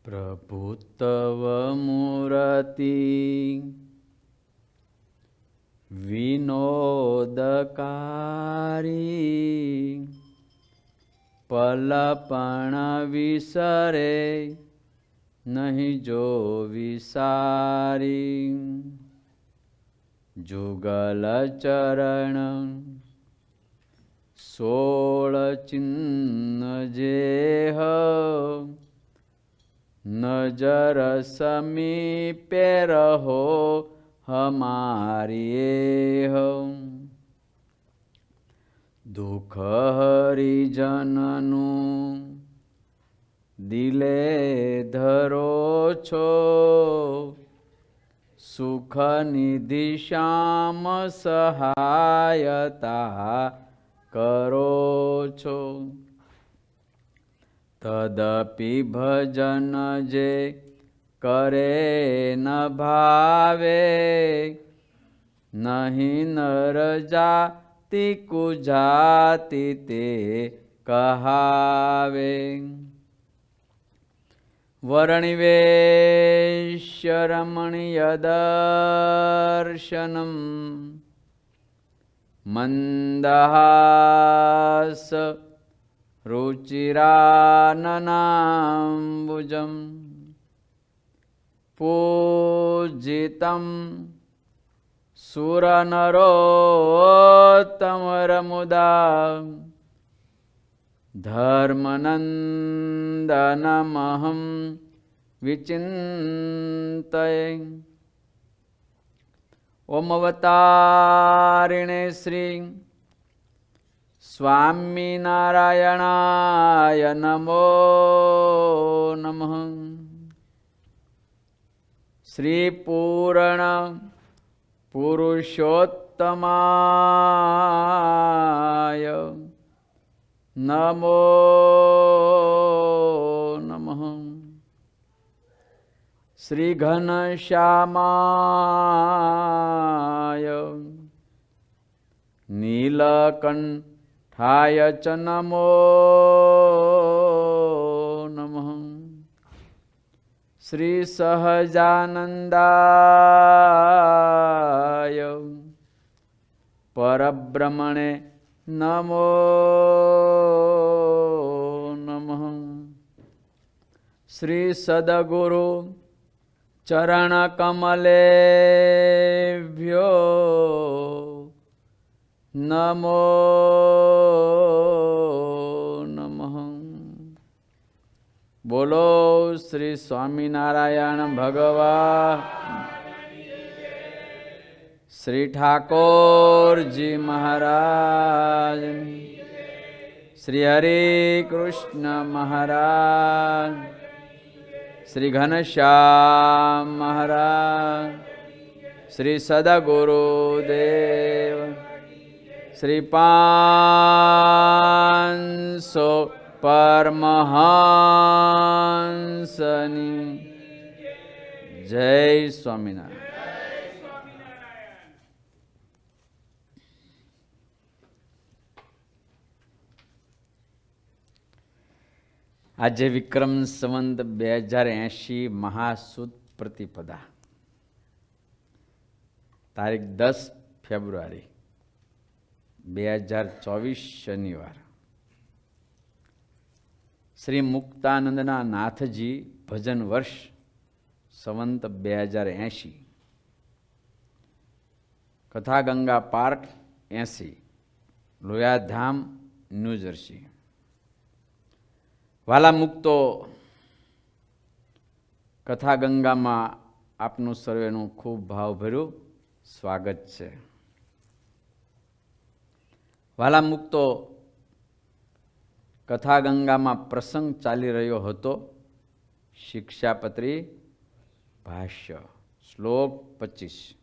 પ્રભુતવ મૂરતિ વિનોદકારી પલપણ વિસરે નહીં જો વિસારી જુગલ ચરણ 16 ચિન્ન જેહ નજર સમીપે રહો હમારી દુઃખ હરિજનનું દિલે ધરો છો સુખ નિધિ શ્યામ સહાયતા કરો છો તદપિ ભજન જે કરે ન ભાવે નહીં નર જાતિ કુજાતિ તે કહાવે વર્ણિવેશ્ય રમણીય દર્શનમ મંદહાસ રુચિરાનનાંબુજમ પૂજિતમ સુરનરોત્તમરમુદા ધર્મનંદનમહં વિચિંતયે ઓમ અવતારિણે શ્રી સ્વામિનારાયણાય નમો નમઃ શ્રી પૂર્ણ પુરુષોત્તમાય નમો નમઃ શ્રી ઘનશ્યામાય નીલકંઠાય ચ નમો નમઃ શ્રી સહજાનંદાય પરબ્રહ્મણે નમો નમઃ શ્રી સદગુરુ ચરણકમલેભ્યો નમો નમઃ બોલો શ્રી સ્વામિનારાયણ ભગવાન શ્રી ઠાકોરજી મહારાજ શ્રી હરે કૃષ્ણ મહારાજ શ્રી ઘનશ્યામ મહારાજ શ્રી સદગુરુદેવ શ્રી 500 પરમહંસની જય સ્વામિનારાયણ. આજે વિક્રમ સંવત 2080 મહાસુદ પ્રતિપદા તારીખ 10 ફેબ્રુઆરી 2024 શનિવાર. શ્રી મુક્તાનંદના નાથજી ભજન વર્ષ સંવત 2080 કથાગંગા પાર્ક 80 લોયાધામ ન્યૂજર્સી. વાલા મુક્તો, કથાગંગામાં આપનું સર્વેનું ખૂબ ભાવભર્યું સ્વાગત છે. વાલા મુક્તો, કથાગંગામાં પ્રસંગ ચાલી રહ્યો હતો શિક્ષાપત્રી ભાષ્ય શ્લોક 25.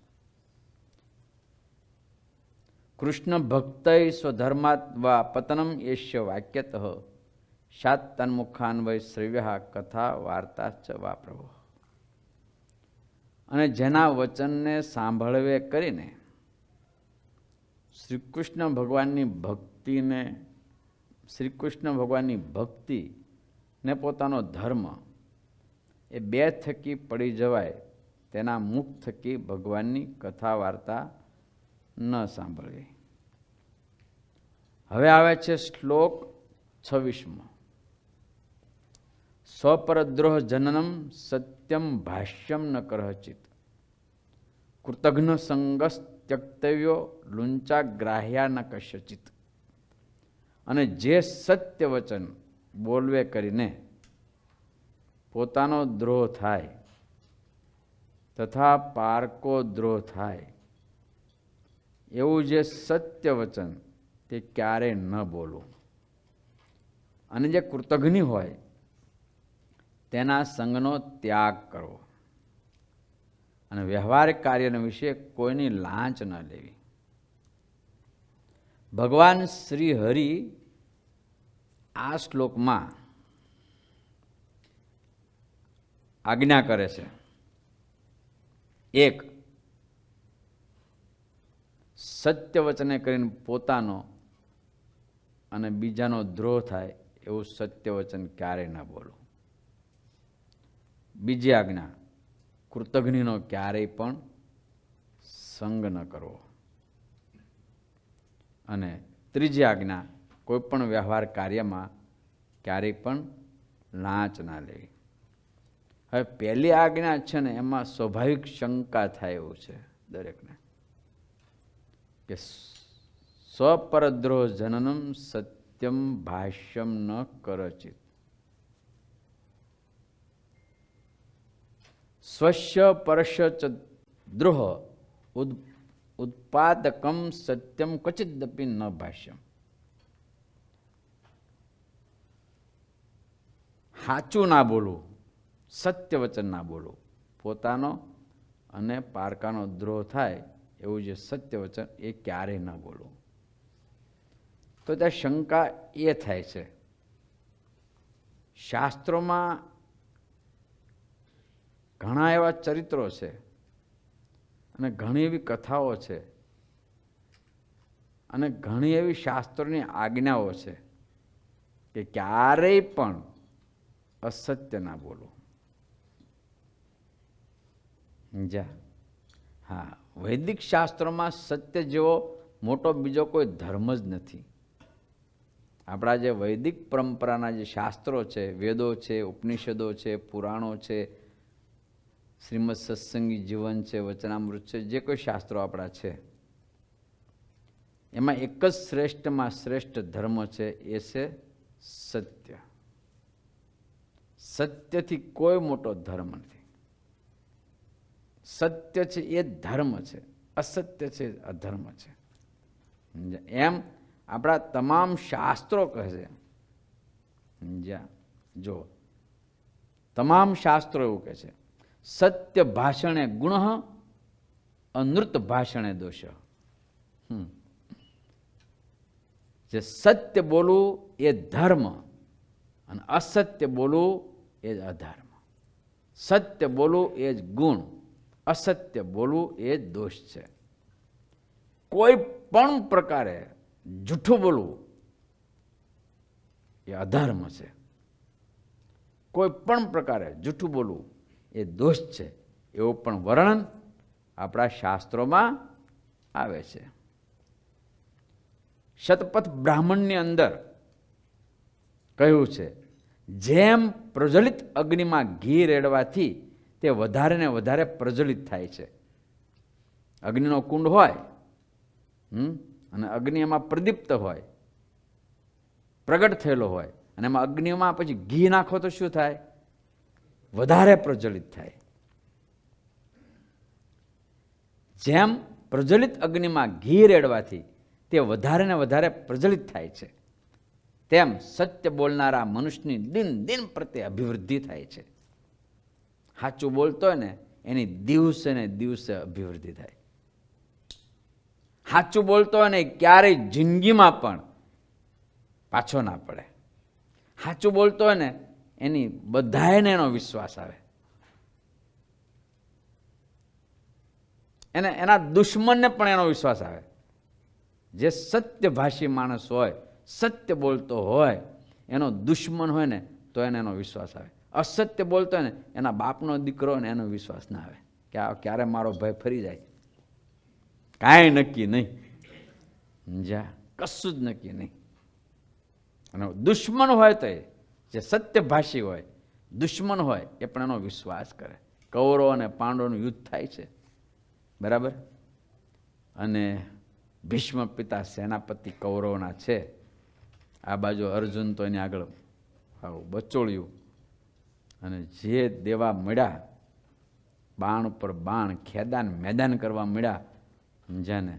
કૃષ્ણ ભક્તૈ સ્વધર્માત્વા પતનમ એષ્ય વાક્યતઃ શાત તન્મુખાન્વય શ્રવ્ય કથા વાર્તા ચ વા પ્રભો. અને જેના વચનને સાંભળવે કરીને શ્રી કૃષ્ણ ભગવાનની ભક્તિ ને પોતાનો ધર્મ એ બે થકી પડી જવાય, તેના મુખ થકી ભગવાનની કથા વાર્તા ન સાંભળવી. હવે આવે છે શ્લોક 26. સ્વપરદ્રોહ જનનમ સત્યમ ભાષ્યમ ન કરહચિત કૃતઘ્ન સંગસ ત્યક્તવ્યો લુંચાગ્રાહ્યા ન કશ્યચિત. અને જે સત્ય વચન બોલવે કરીને પોતાનો દ્રોહ થાય તથા પારકો દ્રોહ થાય, એવું જે સત્ય વચન તે ક્યારે ન બોલવું. અને જે કૃતજ્ઞ હોય તેના સંગનો ત્યાગ કરવો અને વ્યવહારિક કાર્યના વિશે કોઈની લાંચ ન લેવી. ભગવાન શ્રી હરિ આ શ્લોકમાં આજ્ઞા કરે છે. એક, સત્ય વચને કરીને પોતાનો અને બીજાનો દ્રોહ થાય એવું સત્ય વચન ક્યારેય ન બોલવું. બીજી આજ્ઞા, કૃતજ્ઞનો ક્યારેય પણ સંગ ન કરવો. અને ત્રીજી આજ્ઞા, કોઈ પણ વ્યવહાર કાર્યમાં ક્યારેય પણ લાંચ ના લેવી. હવે પહેલી આજ્ઞા છે ને, એમાં સ્વાભાવિક શંકા થાય એવું છે દરેકને કે સ્વપરદ્રોહ જનનમ સત્યમ ભાષ્યમ ન કરચિત. સ્વસ્ય પરસ્ય ચ દ્રોહ ઉત્પાદકમ સત્યમ ક્વચિદપી ન ભાષ્યમ. સાચું ના બોલવું, સત્ય વચન ના બોલવું, પોતાનો અને પારકાનો દ્રોહ થાય એવું જે સત્ય વચન એ ક્યારેય ન બોલવું. તો ત્યાં શંકા એ થાય છે, શાસ્ત્રોમાં ઘણા એવા ચરિત્રો છે અને ઘણી એવી કથાઓ છે અને ઘણી એવી શાસ્ત્રોની આજ્ઞાઓ છે કે ક્યારેય પણ અસત્ય ના બોલો. હા, વૈદિક શાસ્ત્રોમાં સત્ય જેવો મોટો બીજો કોઈ ધર્મ જ નથી. આપણા જે વૈદિક પરંપરાના જે શાસ્ત્રો છે, વેદો છે, ઉપનિષદો છે, પુરાણો છે, શ્રીમદ સત્સંગી જીવન છે, વચનામૃત છે, જે કોઈ શાસ્ત્રો આપણા છે, એમાં એક જ શ્રેષ્ઠમાં શ્રેષ્ઠ ધર્મ છે, એ છે સત્ય. સત્યથી કોઈ મોટો ધર્મ નથી. સત્ય છે એ ધર્મ છે, અસત્ય છે અધર્મ છે. એમ આપણા તમામ શાસ્ત્રો કહે છે. જો તમામ શાસ્ત્રો એવું કહે છે, સત્ય ભાષણે ગુણ, અનૃત ભાષણે દોષ. જે સત્ય બોલવું એ ધર્મ અને અસત્ય બોલવું એ જ અધર્મ. સત્ય બોલવું એ જ ગુણ, અસત્ય બોલવું એ જ દોષ છે. કોઈ પણ પ્રકારે જૂઠું બોલવું એ અધર્મ છે. કોઈ પણ પ્રકારે જૂઠું બોલવું એ દોષ છે, એવું પણ વર્ણન આપણા શાસ્ત્રોમાં આવે છે. શતપથ બ્રાહ્મણની અંદર કહ્યું છે, જેમ પ્રજ્વલિત અગ્નિમાં ઘી રેડવાથી તે વધારે ને વધારે પ્રજ્વલિત થાય છે. અગ્નિનો કુંડ હોય અને અગ્નિ એમાં પ્રદીપ્ત હોય, પ્રગટ થયેલો હોય, અને એમાં અગ્નિમાં પછી ઘી નાખો તો શું થાય? વધારે પ્રજ્વલિત થાય. જેમ પ્રજ્વલિત અગ્નિમાં ઘી રેડવાથી તે વધારે ને વધારે પ્રજ્વલિત થાય છે, તેમ સત્ય બોલનારા મનુષ્યની દિન દિન પ્રત્યે અભિવૃદ્ધિ થાય છે. સાચું બોલતો હોય ને એની દિવસે ને દિવસે અભિવૃદ્ધિ થાય. સાચું બોલતો હોય ને ક્યારેય જિંદગીમાં પણ પાછો ના પડે. સાચું બોલતો હોય ને એની બધાને એનો વિશ્વાસ આવે. એના દુશ્મનને પણ એનો વિશ્વાસ આવે. જે સત્યભાષી માણસ હોય, સત્ય બોલતો હોય, એનો દુશ્મન હોય ને તો એને એનો વિશ્વાસ આવે. અસત્ય બોલતો હોય ને એના બાપનો દીકરો ને એનો વિશ્વાસ ના આવે કે આ ક્યારે મારો ભાઈ ફરી જાય. કાંઈ નક્કી નહીં. જા કશું જ નક્કી નહીં. અને દુશ્મન હોય તો જે સત્યભાષી હોય, દુશ્મન હોય એ પણ એનો વિશ્વાસ કરે. કૌરવ અને પાંડવોનું યુદ્ધ થાય છે, બરાબર? અને ભીષ્મ પિતા સેનાપતિ કૌરવના છે. આ બાજુ અર્જુન તો એની આગળ આવું બચોળ્યું અને જે દેવા મળ્યા, બાણ ઉપર બાણ, ખેદાન મેદાન કરવા મળ્યા. જેને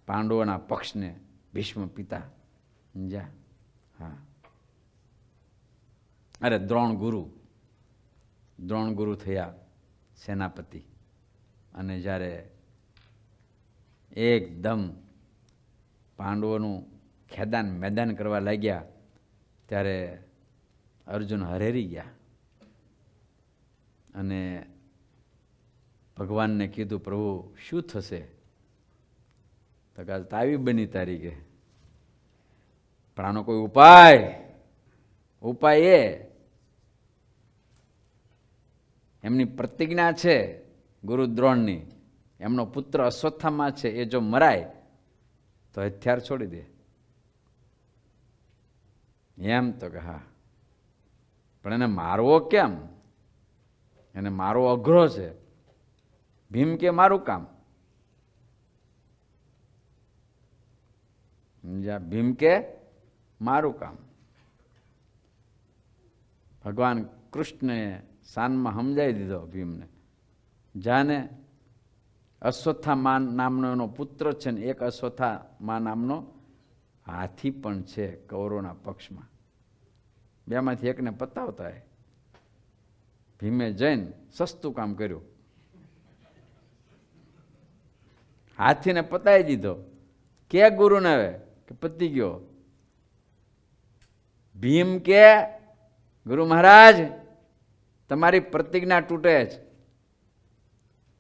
પાંડવોના પક્ષને ભીષ્મ પિતા જા હા અરે દ્રોણ ગુરુ થયા સેનાપતિ. અને જ્યારે એકદમ પાંડવોનું ખેદાન મેદાન કરવા લાગ્યા ત્યારે અર્જુન હરેરી ગયા અને ભગવાનને કીધું, પ્રભુ શું થશે? તો કે તાવી બની તારી કે પણ આનો કોઈ ઉપાય એ એમની પ્રતિજ્ઞા છે ગુરુ દ્રોણની, એમનો પુત્ર અશ્વત્થામા છે, એ જો મરાય તો હથિયાર છોડી દે. એમ તો કે હા, પણ એને મારવો કેમ? એને મારવો અઘરો છે. ભીમ કે મારું કામ. ભીમ કે મારું કામ. ભગવાન કૃષ્ણએ શાનમાં સમજાવી દીધો ભીમને, જાને અશ્વત્થામા નામનો એનો પુત્ર છે ને એક અશ્વત્થામા નામનો હાથી પણ છે કૌરવના પક્ષમાં. બેમાંથી એકને પતાવતા હોય. ભીમે જઈને સસ્તું કામ કર્યું, હાથીને પતાવી દીધો. કે ગુરુને હવે કે પતી ગયો. ભીમ કે ગુરુ મહારાજ તમારી પ્રતિજ્ઞા તૂટે છે.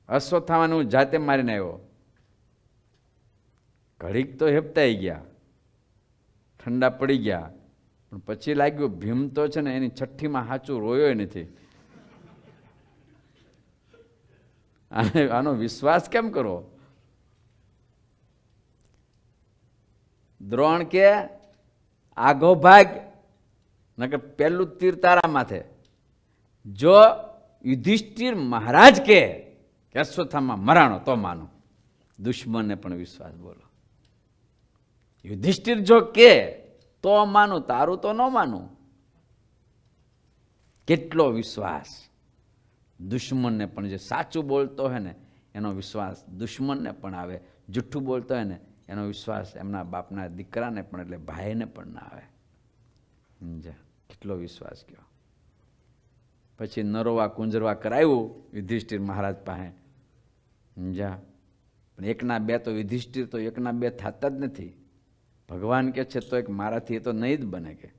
અશ્વત્થામાનું જાતે મારીને આવ્યો. ઘડીક તો હેપતાઈ ગયા, ઠંડા પડી ગયા, પણ પછી લાગ્યું ભીમ તો છે ને એની છઠ્ઠીમાં સાચું રોયો નથી. આનો વિશ્વાસ કેમ કરો? દ્રોણ કે આગો ભાગ નકર પહેલું તીર તારા માથે. જો યુધિષ્ઠિર મહારાજ કે અશ્વત્થામા મરાણો તો માનું. દુશ્મનને પણ વિશ્વાસ બોલો. યુધિષ્ઠિર જો કે તો માનું, તારું તો ન માનું. કેટલો વિશ્વાસ દુશ્મનને પણ. જે સાચું બોલતો હોય ને એનો વિશ્વાસ દુશ્મનને પણ આવે. જુઠ્ઠું બોલતો હોય ને એનો વિશ્વાસ એમના બાપના દીકરાને પણ એટલે ભાઈને પણ ના આવે. સમજ્યા? કેટલો વિશ્વાસ કયો. પછી નરોવા કુંજરવા કરાવ્યું યુધિષ્ઠિર મહારાજ પાસે. સમજ્યા? પણ એકના બે તો યુધિષ્ઠિર તો એકના બે થતા જ નથી. ભગવાન કે છે તો એક મારાથી એ તો નહીં જ બને કે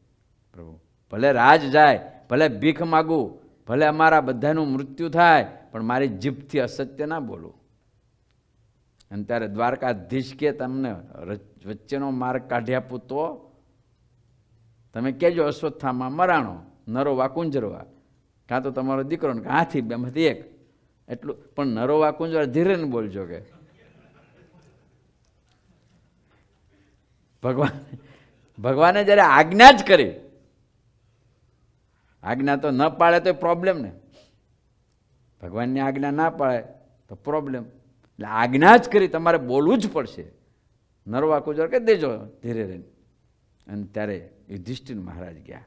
પ્રભુ ભલે રાજ જાય, ભલે ભીખ માગું, ભલે અમારા બધાનું મૃત્યુ થાય, પણ મારી જીભથી અસત્ય ના બોલું. અને ત્યારે દ્વારકાધીશ કે તમને વચ્ચેનો માર્ગ કાઢી આપું તો તમે કહેજો અશ્વત્થામા મરાણો, નરોવા કુંજરવા, કાં તો તમારો દીકરો ને હાથી, બેમાંથી એક. એટલું પણ નરોવા કુંજરવા ધીરે ને બોલજો કે ભગવાને જ્યારે આજ્ઞા જ કરી. આજ્ઞા તો ન પાળે તો પ્રોબ્લેમ ને. ભગવાનની આજ્ઞા ના પાળે તો પ્રોબ્લેમ. એટલે આજ્ઞા જ કરી, તમારે બોલવું જ પડશે. નરવા કુંજર કહી દેજો ધીરે રહીને. અને ત્યારે યુધિષ્ઠિર મહારાજ ગયા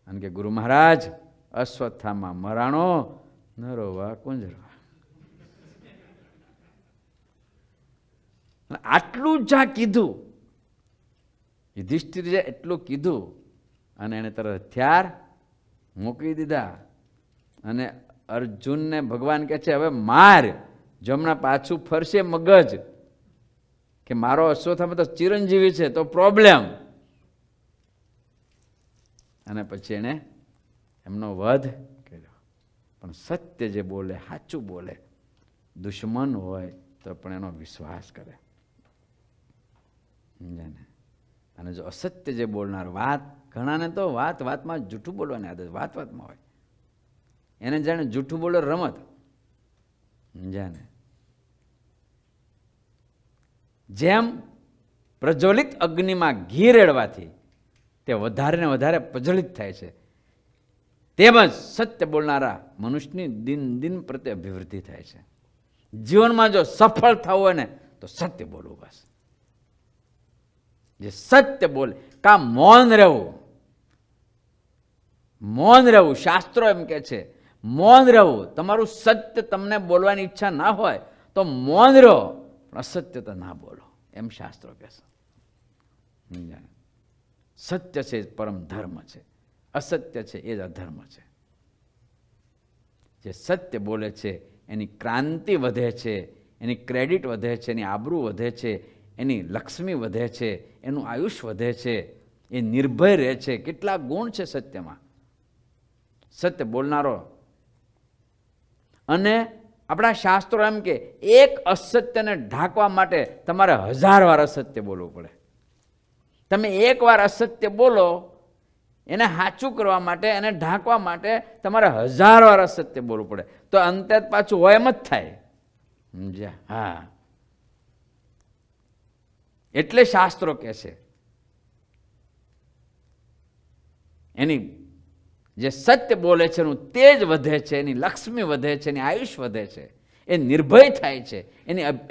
અને કે ગુરુ મહારાજ અશ્વત્થામા મરાણો, નરોવા કુંજરવા. આટલું જ્યાં કીધું યુધિષ્ઠિરે એટલું કીધું અને એને તરત હથિયાર મૂકી દીધા. અને અર્જુનને ભગવાન કહે છે હવે માર. જમણા પાછું ફરશે મગજ કે મારો અશ્વત્થામા તો ચિરંજીવી છે તો પ્રોબ્લેમ. અને પછી એને એમનો વધ કર્યો. પણ સત્ય જે બોલે, સાચું બોલે, દુશ્મન હોય તો પણ એનો વિશ્વાસ કરે. અને જો અસત્ય જે બોલનાર, વાત, ઘણાને તો વાતમાં જૂઠું બોલવાની આદત, વાતમાં હોય, એને જાણે જૂઠું બોલો રમત, જાણે જેમ પ્રજ્વલિત અગ્નિમાં ઘી રેડવાથી તે વધારે ને વધારે પ્રજ્વલિત થાય છે, તેમજ સત્ય બોલનારા મનુષ્યની દિન પ્રત્યે અભિવૃદ્ધિ થાય છે. જીવનમાં જો સફળ થવું હોય ને તો સત્ય બોલવું. બસ જે સત્ય બોલે, કા મૌન રહેવું. શાસ્ત્રો એમ કે છે મૌન રહેવું. તમારું સત્ય તમને બોલવાની ઈચ્છા ના હોય તો મૌન રહો, પણ અસત્ય તો ના બોલો, એમ શાસ્ત્રો કહે છે. સત્ય છે પરમ ધર્મ છે, અસત્ય છે એ જ અધર્મ છે. જે સત્ય બોલે છે એની ક્રાંતિ વધે છે, એની ક્રેડિટ વધે છે, એની આબરૂ વધે છે, એની લક્ષ્મી વધે છે, એનું આયુષ્ય વધે છે, એ નિર્ભય રહે છે. કેટલા ગુણ છે સત્યમાં, સત્ય બોલનારો. અને આપણા શાસ્ત્રો એમ કે એક અસત્યને ઢાંકવા માટે તમારે 1000 વાર અસત્ય બોલવું પડે. તમે એક વાર અસત્ય બોલો, એને સાચું કરવા માટે, એને ઢાંકવા માટે તમારે 1000 વાર અસત્ય બોલવું પડે, તો અંતે પાછું હોય એમ જ થાય. સમજ્યા? હા, એટલે શાસ્ત્રો કહે છે એની જે સત્ય બોલે છે એનું તેજ વધે છે, એની લક્ષ્મી વધે છે, એની આયુષ વધે છે, એ નિર્ભય થાય છે,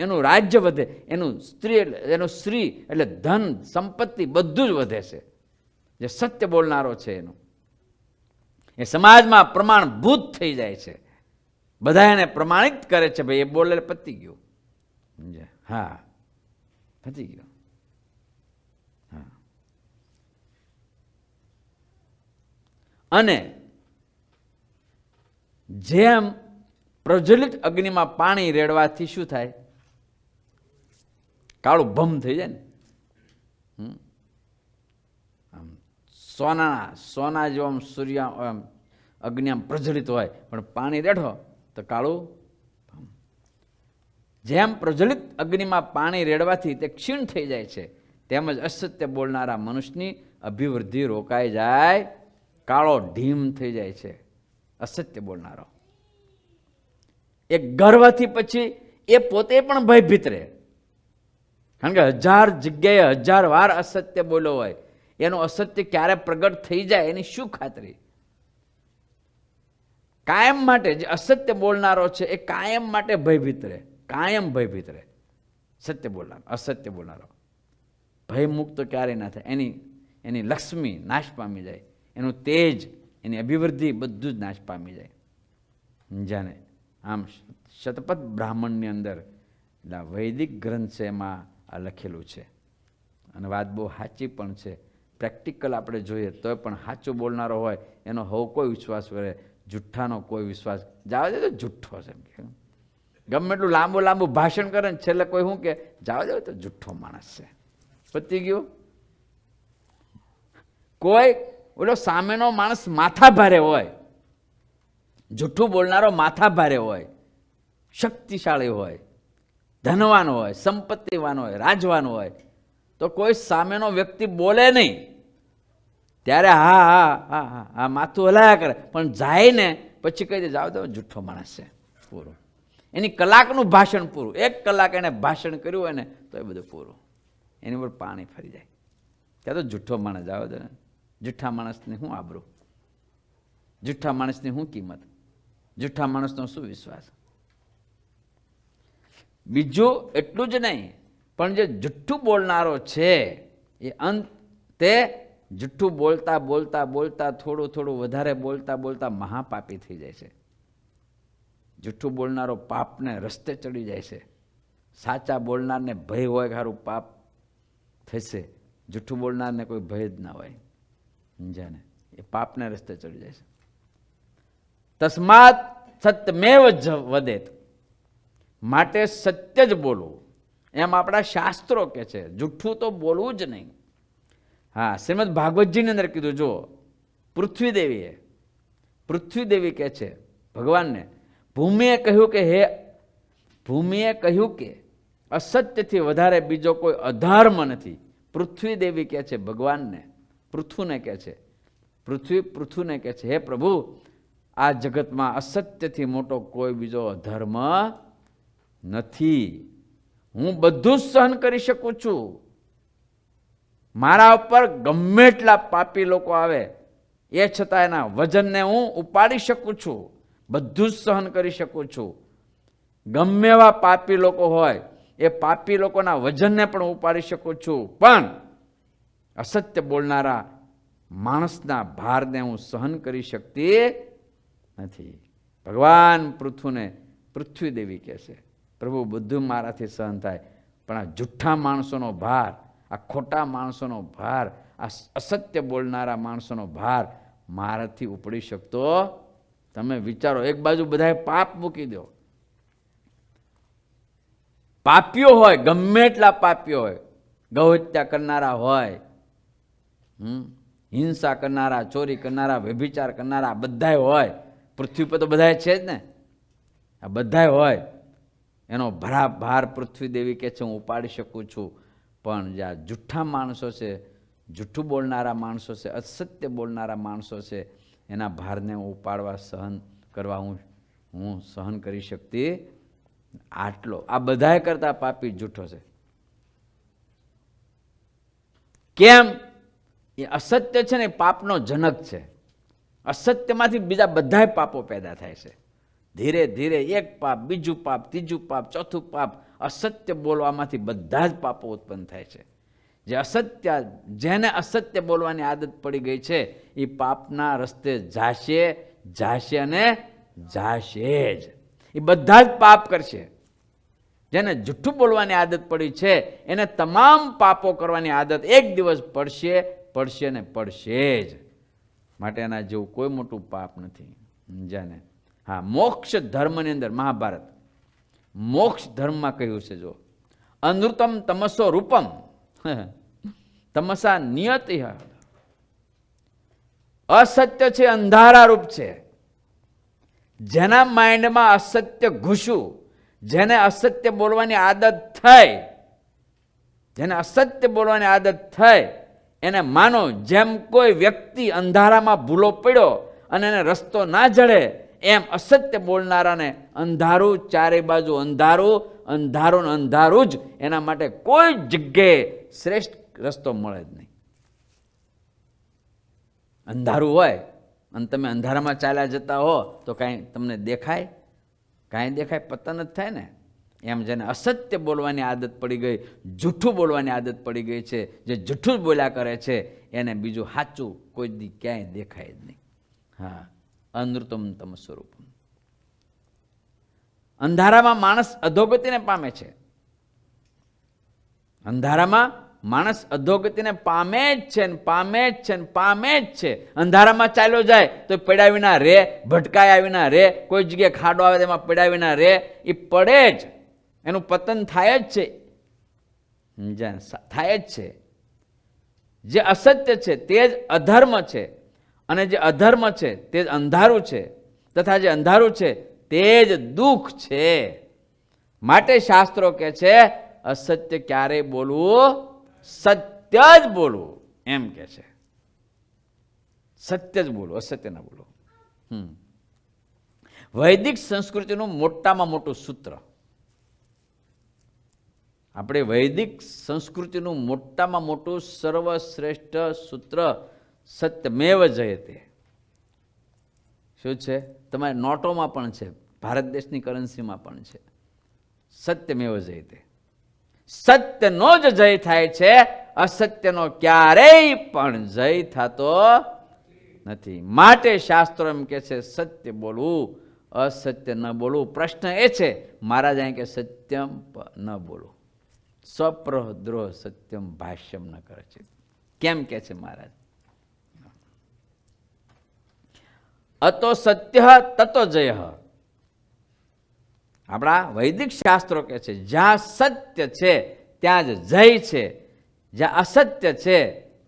એનું રાજ્ય વધે, એનું શ્રી એટલે ધન સંપત્તિ બધું જ વધે છે. જે સત્ય બોલનારો છે એનું એ સમાજમાં પ્રમાણભૂત થઈ જાય છે. બધા એને પ્રમાણિત કરે છે, ભાઈ એ બોલે પતી ગયું. હા, પતી ગયું. હા, અને જેમ પ્રજ્વલિત અગ્નિમાં પાણી રેડવાથી શું થાય? કાળું ભમ થઈ જાય ને. સોના જેવો આમ સૂર્ય અગ્નિ આમ પ્રજ્વલિત હોય, પણ પાણી રેડો તો કાળું. જેમ પ્રજ્વલિત અગ્નિમાં પાણી રેડવાથી તે ક્ષીણ થઈ જાય છે, તેમજ અસત્ય બોલનારા મનુષ્યની અભિવૃદ્ધિ રોકાઈ જાય, કાળો ઢીમ થઈ જાય છે. અસત્ય બોલનારો એ ગર્વથી પછી એ પોતે પણ ભયભીત રહે, કારણ કે 1000 જગ્યાએ 1000 વાર અસત્ય બોલ્યો હોય, એનું અસત્ય ક્યારે પ્રગટ થઈ જાય એની શું ખાતરી? કાયમ માટે જે અસત્ય બોલનારો છે એ કાયમ માટે ભયભીત રહે, કાયમ ભયભીત રહે. સત્ય બોલનારો, અસત્ય બોલનારો ભયમુક્ત ક્યારેય ના થાય. એની લક્ષ્મી નાશ પામી જાય, એનું તેજ, એની અભિવૃદ્ધિ બધું જ નાશ પામી જાય. જાણે આમ શતપથ બ્રાહ્મણની અંદર એટલે વૈદિક ગ્રંથ છે એમાં આ લખેલું છે, અને વાત બહુ સાચી પણ છે. પ્રેક્ટિકલ આપણે જોઈએ તોય પણ સાચું બોલનારો હોય એનો હવ કોઈ વિશ્વાસ કરે, જુઠ્ઠાનો કોઈ વિશ્વાસ જાવ દે તો જુઠ્ઠો છે. ગમે એટલું લાંબુ ભાષણ કરે ને છેલ્લે કોઈ શું કે જાવ દે તો જુઠ્ઠો માણસ છે, પતી ગયું. કોઈ ઓલો સામેનો માણસ માથા ભારે હોય, જુઠ્ઠું બોલનારો માથા ભારે હોય, શક્તિશાળી હોય, ધનવાન હોય, સંપત્તિવાન હોય, રાજવાન હોય, તો કોઈ સામેનો વ્યક્તિ બોલે નહીં ત્યારે હા હા હા હા હા માથું હલાયા કરે, પણ જાય ને પછી કહી દે જાવ દો જુઠ્ઠો માણસ છે, પૂરું. એની કલાકનું ભાષણ પૂરું, 1 કલાક એને ભાષણ કર્યું હોય ને તો એ બધું પૂરું, એની ઉપર પાણી ફરી જાય. ત્યાં તો જુઠ્ઠો માણસ જાવ દે ને. જુઠ્ઠા માણસની શું આબરૂ, જુઠ્ઠા માણસની શું કિંમત, જુઠ્ઠા માણસનો શું વિશ્વાસ? બીજું એટલું જ નહીં, પણ જે જુઠ્ઠું બોલનારો છે એ અંતે જુઠ્ઠું બોલતા બોલતા બોલતા થોડું વધારે બોલતા બોલતા મહાપાપી થઈ જાય છે. જુઠ્ઠું બોલનારો પાપને રસ્તે ચડી જાય છે. સાચા બોલનારને ભય હોય કે સારું પાપ થશે, જુઠ્ઠું બોલનારને કોઈ ભય જ ના હોય, સમજાને, એ પાપને રસ્તે ચડી જાય છે. તસ્માત સત્યમેવ વદેત, માટે સત્ય જ બોલવું, એમ આપણા શાસ્ત્રો કે છે. જુઠ્ઠું તો બોલવું જ નહીં. હા, શ્રીમદ ભાગવતજીની અંદર કીધું, જો પૃથ્વીદેવી કહે છે ભગવાનને, ભૂમિએ કહ્યું કે અસત્યથી વધારે બીજો કોઈ અધર્મ નથી, પૃથ્વી દેવી કહે છે ભગવાનને, પૃથુને કહે છે, પૃથુને કહે છે, હે પ્રભુ, આ જગતમાં અસત્યથી મોટો કોઈ બીજો અધર્મ નથી. હું બધું જ સહન કરી શકું છું. મારા ઉપર ગમે એટલા પાપી લોકો આવે એ છતાં એના વજનને હું ઉપાડી શકું છું. બધું જ સહન કરી શકું છું. ગમે એવા પાપી લોકો હોય એ પાપી લોકોના વજનને પણ ઉપાડી શકું છું. પણ અસત્ય બોલનારા માણસના ભારને હું સહન કરી શકતી નથી. ભગવાન પૃથ્વી દેવી કહે છે, પ્રભુ બધું મારાથી સહન થાય, પણ આ જુઠ્ઠા માણસોનો ભાર, આ ખોટા માણસોનો ભાર, આ અસત્ય બોલનારા માણસોનો ભાર મારાથી ઉપડી શકતો. તમે વિચારો, એક બાજુ બધાએ પાપ મૂકી દો, પાપીઓ હોય, ગમે એટલા પાપીઓ હોય, ગૌહત્યા કરનારા હોય, હિંસા કરનારા, ચોરી કરનારા, વ્યભિચાર કરનારા બધાય હોય. પૃથ્વી પર તો બધાય છે જ ને, આ બધાય હોય. એનો ભાર પૃથ્વી દેવી કે છે હું ઉપાડી શકું છું. પણ જે આ જુઠ્ઠા માણસો છે, જુઠ્ઠું બોલનારા માણસો છે, અસત્ય બોલનારા માણસો છે, એના ભારને હું ઉપાડવા, સહન કરવા હું સહન કરી શકતી. આટલો આ બધાય કરતા પાપી જૂઠો છે. કેમ? એ અસત્ય છે ને પાપનો જનક છે. અસત્યમાંથી બીજા બધાય પાપો પેદા થાય છે. ધીરે ધીરે એક પાપ, બીજું પાપ, ત્રીજું પાપ, ચોથું પાપ, અસત્ય બોલવામાંથી બધા જ પાપો ઉત્પન્ન થાય છે. જેને અસત્ય બોલવાની આદત પડી ગઈ છે એ પાપના રસ્તે જાશે અને જાશે જ. એ બધા જ પાપ કરશે. જેને જુઠ્ઠું બોલવાની આદત પડી છે એને તમામ પાપો કરવાની આદત એક દિવસ પડશે ને પડશે જ. માટે એના જેવું કોઈ મોટું પાપ નથી. જાને હા, મોક્ષ ધર્મની અંદર મહાભારત મોક્ષ ધર્મમાં કહ્યું છે, જો અનૃતમ તમસો રૂપમ તમસા નિયતિ. અસત્ય છે, અંધારા રૂપ છે. જેના માઇન્ડમાં અસત્ય ઘૂસ્યું, જેને અસત્ય બોલવાની આદત થઈ, જેને અસત્ય બોલવાની આદત થઈ, એને માનો જેમ કોઈ વ્યક્તિ અંધારામાં ભૂલો પડ્યો અને એને રસ્તો ના જડે, એમ અસત્ય બોલનારાને અંધારું, ચારે બાજુ અંધારું, અંધારું ને અંધારું જ. એના માટે કોઈ જગ્યાએ શ્રેષ્ઠ રસ્તો મળે જ નહીં. અંધારું હોય અને તમે અંધારામાં ચાલ્યા જતા હો તો કાંઈ તમને દેખાય? કાંઈ દેખાય? પતન જ થાય ને. એમ જેને અસત્ય બોલવાની આદત પડી ગઈ, જૂઠું બોલવાની આદત પડી ગઈ છે, જે જૂઠું જ બોલ્યા કરે છે, એને બીજું સાચું કોઈ દી ક્યાંય દેખાય જ નહીં. હા, અનૃતમ તમ સ્વરૂપમ. અંધારામાં માણસ અધોગતિને પામે છે. અંધારામાં માણસ અધોગતિને પામે જ છે ને પામે જ છે ને પામે જ છે. અંધારામાં ચાલ્યો જાય તો પડ્યા વિના રે, ભટકાયા વિના રે, કોઈ જગ્યાએ ખાડો આવે તેમાં પડ્યા વિના રે, એ પડે જ. એનું પતન થાય જ છે, થાય જ છે. જે અસત્ય છે તે જ અધર્મ છે, અને જે અધર્મ છે તે જ અંધારું છે, તથા જે અંધારું છે તે જ દુઃખ છે. માટે શાસ્ત્રો કહે છે અસત્ય ક્યારેય બોલવું, સત્ય જ બોલવું. એમ કે છે સત્ય જ બોલવું, અસત્ય ના બોલવું. વૈદિક સંસ્કૃતિનું મોટામાં મોટું સૂત્ર, આપણે વૈદિક સંસ્કૃતિનું મોટામાં મોટું સર્વશ્રેષ્ઠ સૂત્ર સત્યમેવ જયતે. શું છે? તમારી નોટોમાં પણ છે, ભારત દેશની કરન્સીમાં પણ છે. સત્યમેવ જયતે. સત્યનો જ જય થાય છે, અસત્યનો ક્યારેય પણ જય થતો નથી. માટે શાસ્ત્રો એમ કે છે સત્ય બોલવું, અસત્ય ન બોલવું. પ્રશ્ન એ છે, મહારાજ અહીં કે સત્યમ ન બોલવું, સ્વપ્રદ્રોહ સત્યમ ભાષ્યમ ન કરે છે. કેમ કે છે મહારાજ? અતો સત્ય તતો જય. આપણા વૈદિક શાસ્ત્રો કે છે જ્યાં સત્ય છે ત્યાં જ જય છે, જ્યાં અસત્ય છે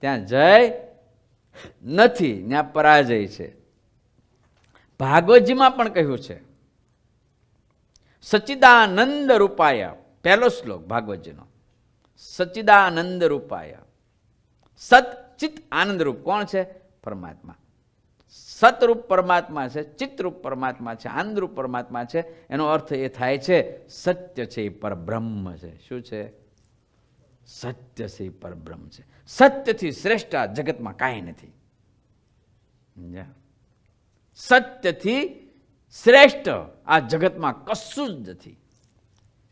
ત્યાં જય નથી, ત્યાં પરાજય છે. ભાગવતજીમાં પણ કહ્યું છે સચ્ચિદાનંદ રૂપાય. પહેલો શ્લોક ભાગવતજીનો, સચ્ચિદાનંદ રૂપાય. સત ચિત આનંદરૂપ કોણ છે? પરમાત્મા. સતરૂપ પરમાત્મા છે, ચિત્તરૂપ પરમાત્મા છે, આનંદરૂપ પરમાત્મા છે. એનો અર્થ એ થાય છે સત્ય છે એ પરબ્રહ્મ છે. શું છે? સત્ય છે એ પરબ્રહ્મ છે. સત્યથી શ્રેષ્ઠ આ જગતમાં કાંઈ નથી. સત્યથી શ્રેષ્ઠ આ જગતમાં કશું જ નથી.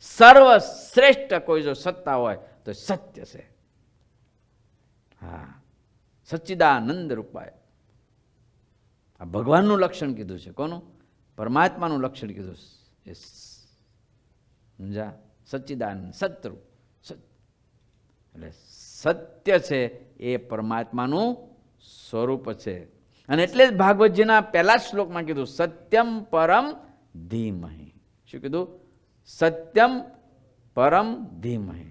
સર્વશ્રેષ્ઠ કોઈ જો સત્તા હોય તો સત્ય છે. હા, સચ્ચિદાનંદ રૂપાય. આ ભગવાનનું લક્ષણ કીધું છે. કોનું? પરમાત્માનું લક્ષણ કીધું છે. સમજા? સચ્ચિદાનંદ સતરૂપ. એટલે સત્ય છે એ પરમાત્માનું સ્વરૂપ છે. અને એટલે જ ભાગવતજીના પહેલા શ્લોકમાં કીધું સત્યમ પરમ ધીમહિ. શું કીધું? સત્યમ પરમ ધીમહિ.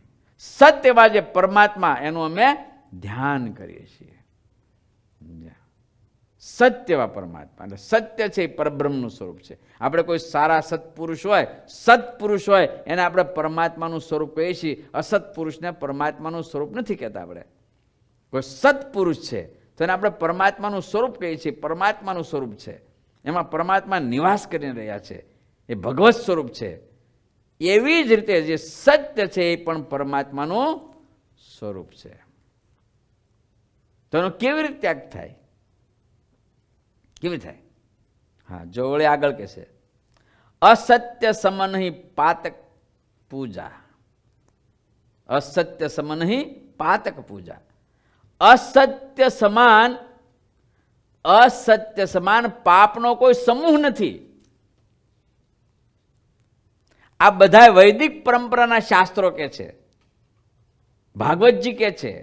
સત્ય એવા જે પરમાત્મા એનું અમે ધ્યાન કરીએ છીએ. સત્ય એવા પરમાત્મા એટલે સત્ય છે એ પરબ્રહ્મનું સ્વરૂપ છે. આપણે કોઈ સારા સત્પુરુષ હોય, સત્પુરુષ હોય એને આપણે પરમાત્માનું સ્વરૂપ કહીએ છીએ. અસત્પુરુષને પરમાત્માનું સ્વરૂપ નથી કહેતા. આપણે કોઈ સત્પુરુષ છે તો એને આપણે પરમાત્માનું સ્વરૂપ કહીએ છીએ. પરમાત્માનું સ્વરૂપ છે, એમાં પરમાત્મા નિવાસ કરીને રહ્યા છે, એ ભગવત સ્વરૂપ છે. એવી જ રીતે જે સત્ય છે એ પણ પરમાત્માનું સ્વરૂપ છે. તો એનો કેવી રીતે ત્યાગ થાય? કેવી થાય? હા, જો વળે આગળ કે છે અસત્ય સમનહિ પાતક પૂજા. અસત્ય સમનહિ પાતક પૂજા. અસત્ય સમાન પાપનો કોઈ સમૂહ નથી. આ બધા વૈદિક પરંપરાના શાસ્ત્રો કે છે, ભાગવતજી કે છે,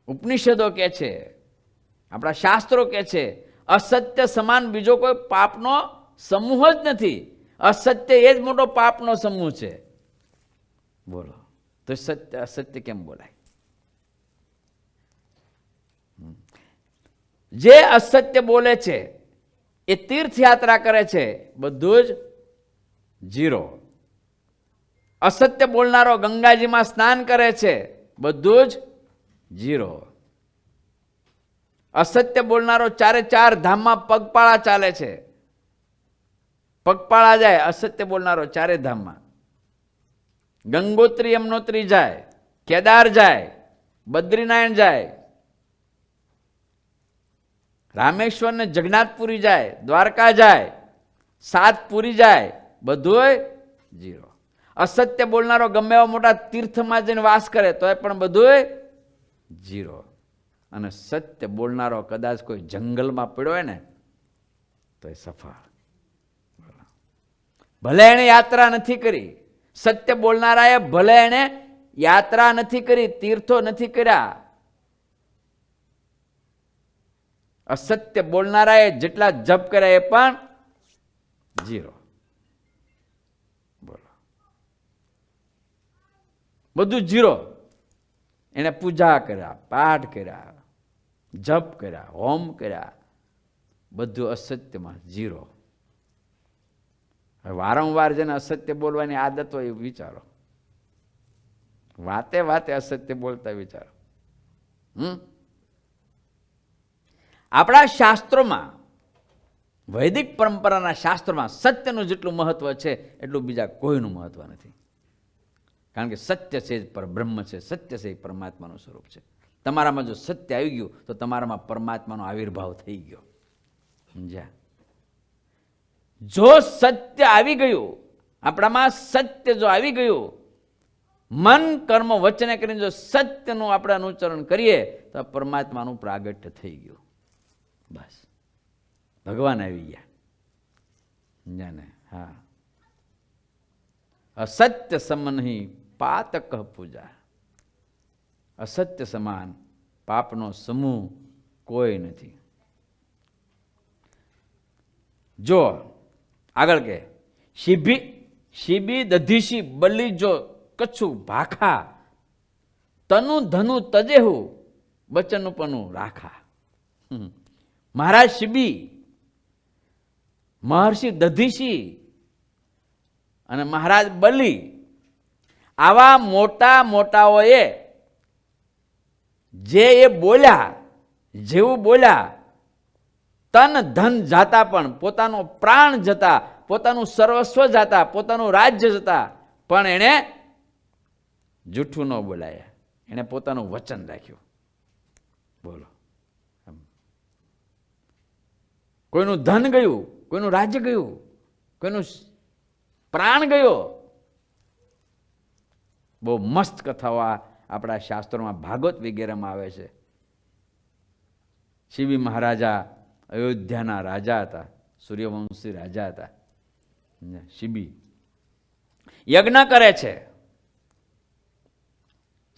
ઉપનિષદો કે છે, આપણા શાસ્ત્રો કે છે. અસત્ય સમાન બીજો કોઈ પાપનો સમૂહ જ નથી. અસત્ય એ જ મોટો પાપનો સમૂહ છે. બોલો, તો સત્ય અસત્ય કેમ બોલાય? જે અસત્ય બોલે છે એ તીર્થયાત્રા કરે છે, બધું જ ઝીરો. અસત્ય બોલનારો ગંગાજીમાં સ્નાન કરે છે, બધું જ ઝીરો. અસત્ય બોલનારો ચારે ચાર ધામમાં પગપાળા ચાલે છે, પગપાળા જાય. અસત્ય બોલનારો ચારે ધામમાં ગંગોત્રી યમનોત્રી જાય, કેદાર જાય, બદ્રીનારાયણ જાય, રામેશ્વર ને જગન્નાથપુરી જાય, દ્વારકા જાય, સાતપુરી જાય, બધું ઝીરો. અસત્ય બોલનારો ગમે એવા મોટા તીર્થમાં જઈને વાસ કરે તો એ પણ બધું ઝીરો. અને સત્ય બોલનારો કદાચ કોઈ જંગલમાં પડ્યો હોય ને તો એ સફળ. ભલે એને યાત્રા નથી કરી, સત્ય બોલનારાએ ભલે એને યાત્રા નથી કરી, તીર્થો નથી કર્યા, અસત્ય બોલનારાએ જેટલા જપ કર્યા એ પણ ઝીરો. બોલો, બધું ઝીરો. એને પૂજા કર્યા, પાઠ કર્યા, જપ કર્યા, હોમ કર્યા, બધું અસત્યમાં ઝીરો. વારંવાર જેને અસત્ય બોલવાની આદત હોય એવું વિચારો. વાતે વાતે અસત્ય બોલતા વિચારો. આપણા શાસ્ત્રોમાં, વૈદિક પરંપરાના શાસ્ત્રોમાં સત્યનું જેટલું મહત્વ છે એટલું બીજા કોઈનું મહત્વ નથી. કારણ કે સત્ય છે જ પરબ્રહ્મ છે, સત્ય છે એ પરમાત્માનું સ્વરૂપ છે. તમારામાં જો સત્ય આવી ગયું તો તમારામાં પરમાત્માનો આવિર્ભાવ થઈ ગયો. સમજ્યા? જો સત્ય આવી ગયું, આપણામાં સત્ય જો આવી ગયું, મન કર્મ વચને કરીને જો સત્યનું આપણે અનુસરણ કરીએ તો પરમાત્માનું પ્રાગટ્ય થઈ ગયું. બસ, ભગવાન આવી ગયા. સમજ્યા ને? હા. અસત્ય સમનહિ પાતક પૂજા. અસત્ય સમાન પાપનો સમૂહ કોઈ નથી. જો આગળ કે શિબી દધીશી બલી જો કચ્છું ભાખા તનુ ધનુ તજેહુ બચન પનું રાખા. મહારાજ શિબી, મહર્ષિ દધીશી અને મહારાજ બલી આવા મોટા મોટાઓએ જે એ બોલ્યા, જેવું બોલ્યા, તન ધન જાતા પણ, પોતાનો પ્રાણ જતા, પોતાનું સર્વસ્વ જાતા, પોતાનું રાજ્ય જતા, પણ એણે જૂઠું ન બોલાયા, એણે પોતાનું વચન રાખ્યું. બોલો, કોઈનું ધન ગયું, કોઈનું રાજ્ય ગયું, કોઈનું પ્રાણ ગયો. બહુ મસ્ત કથાઓ આપણા શાસ્ત્રોમાં, ભાગવત વગેરેમાં આવે છે. શિવી મહારાજા અયોધ્યાના રાજા હતા, સૂર્યવંશી રાજા હતા. શિબી યજ્ઞ કરે છે,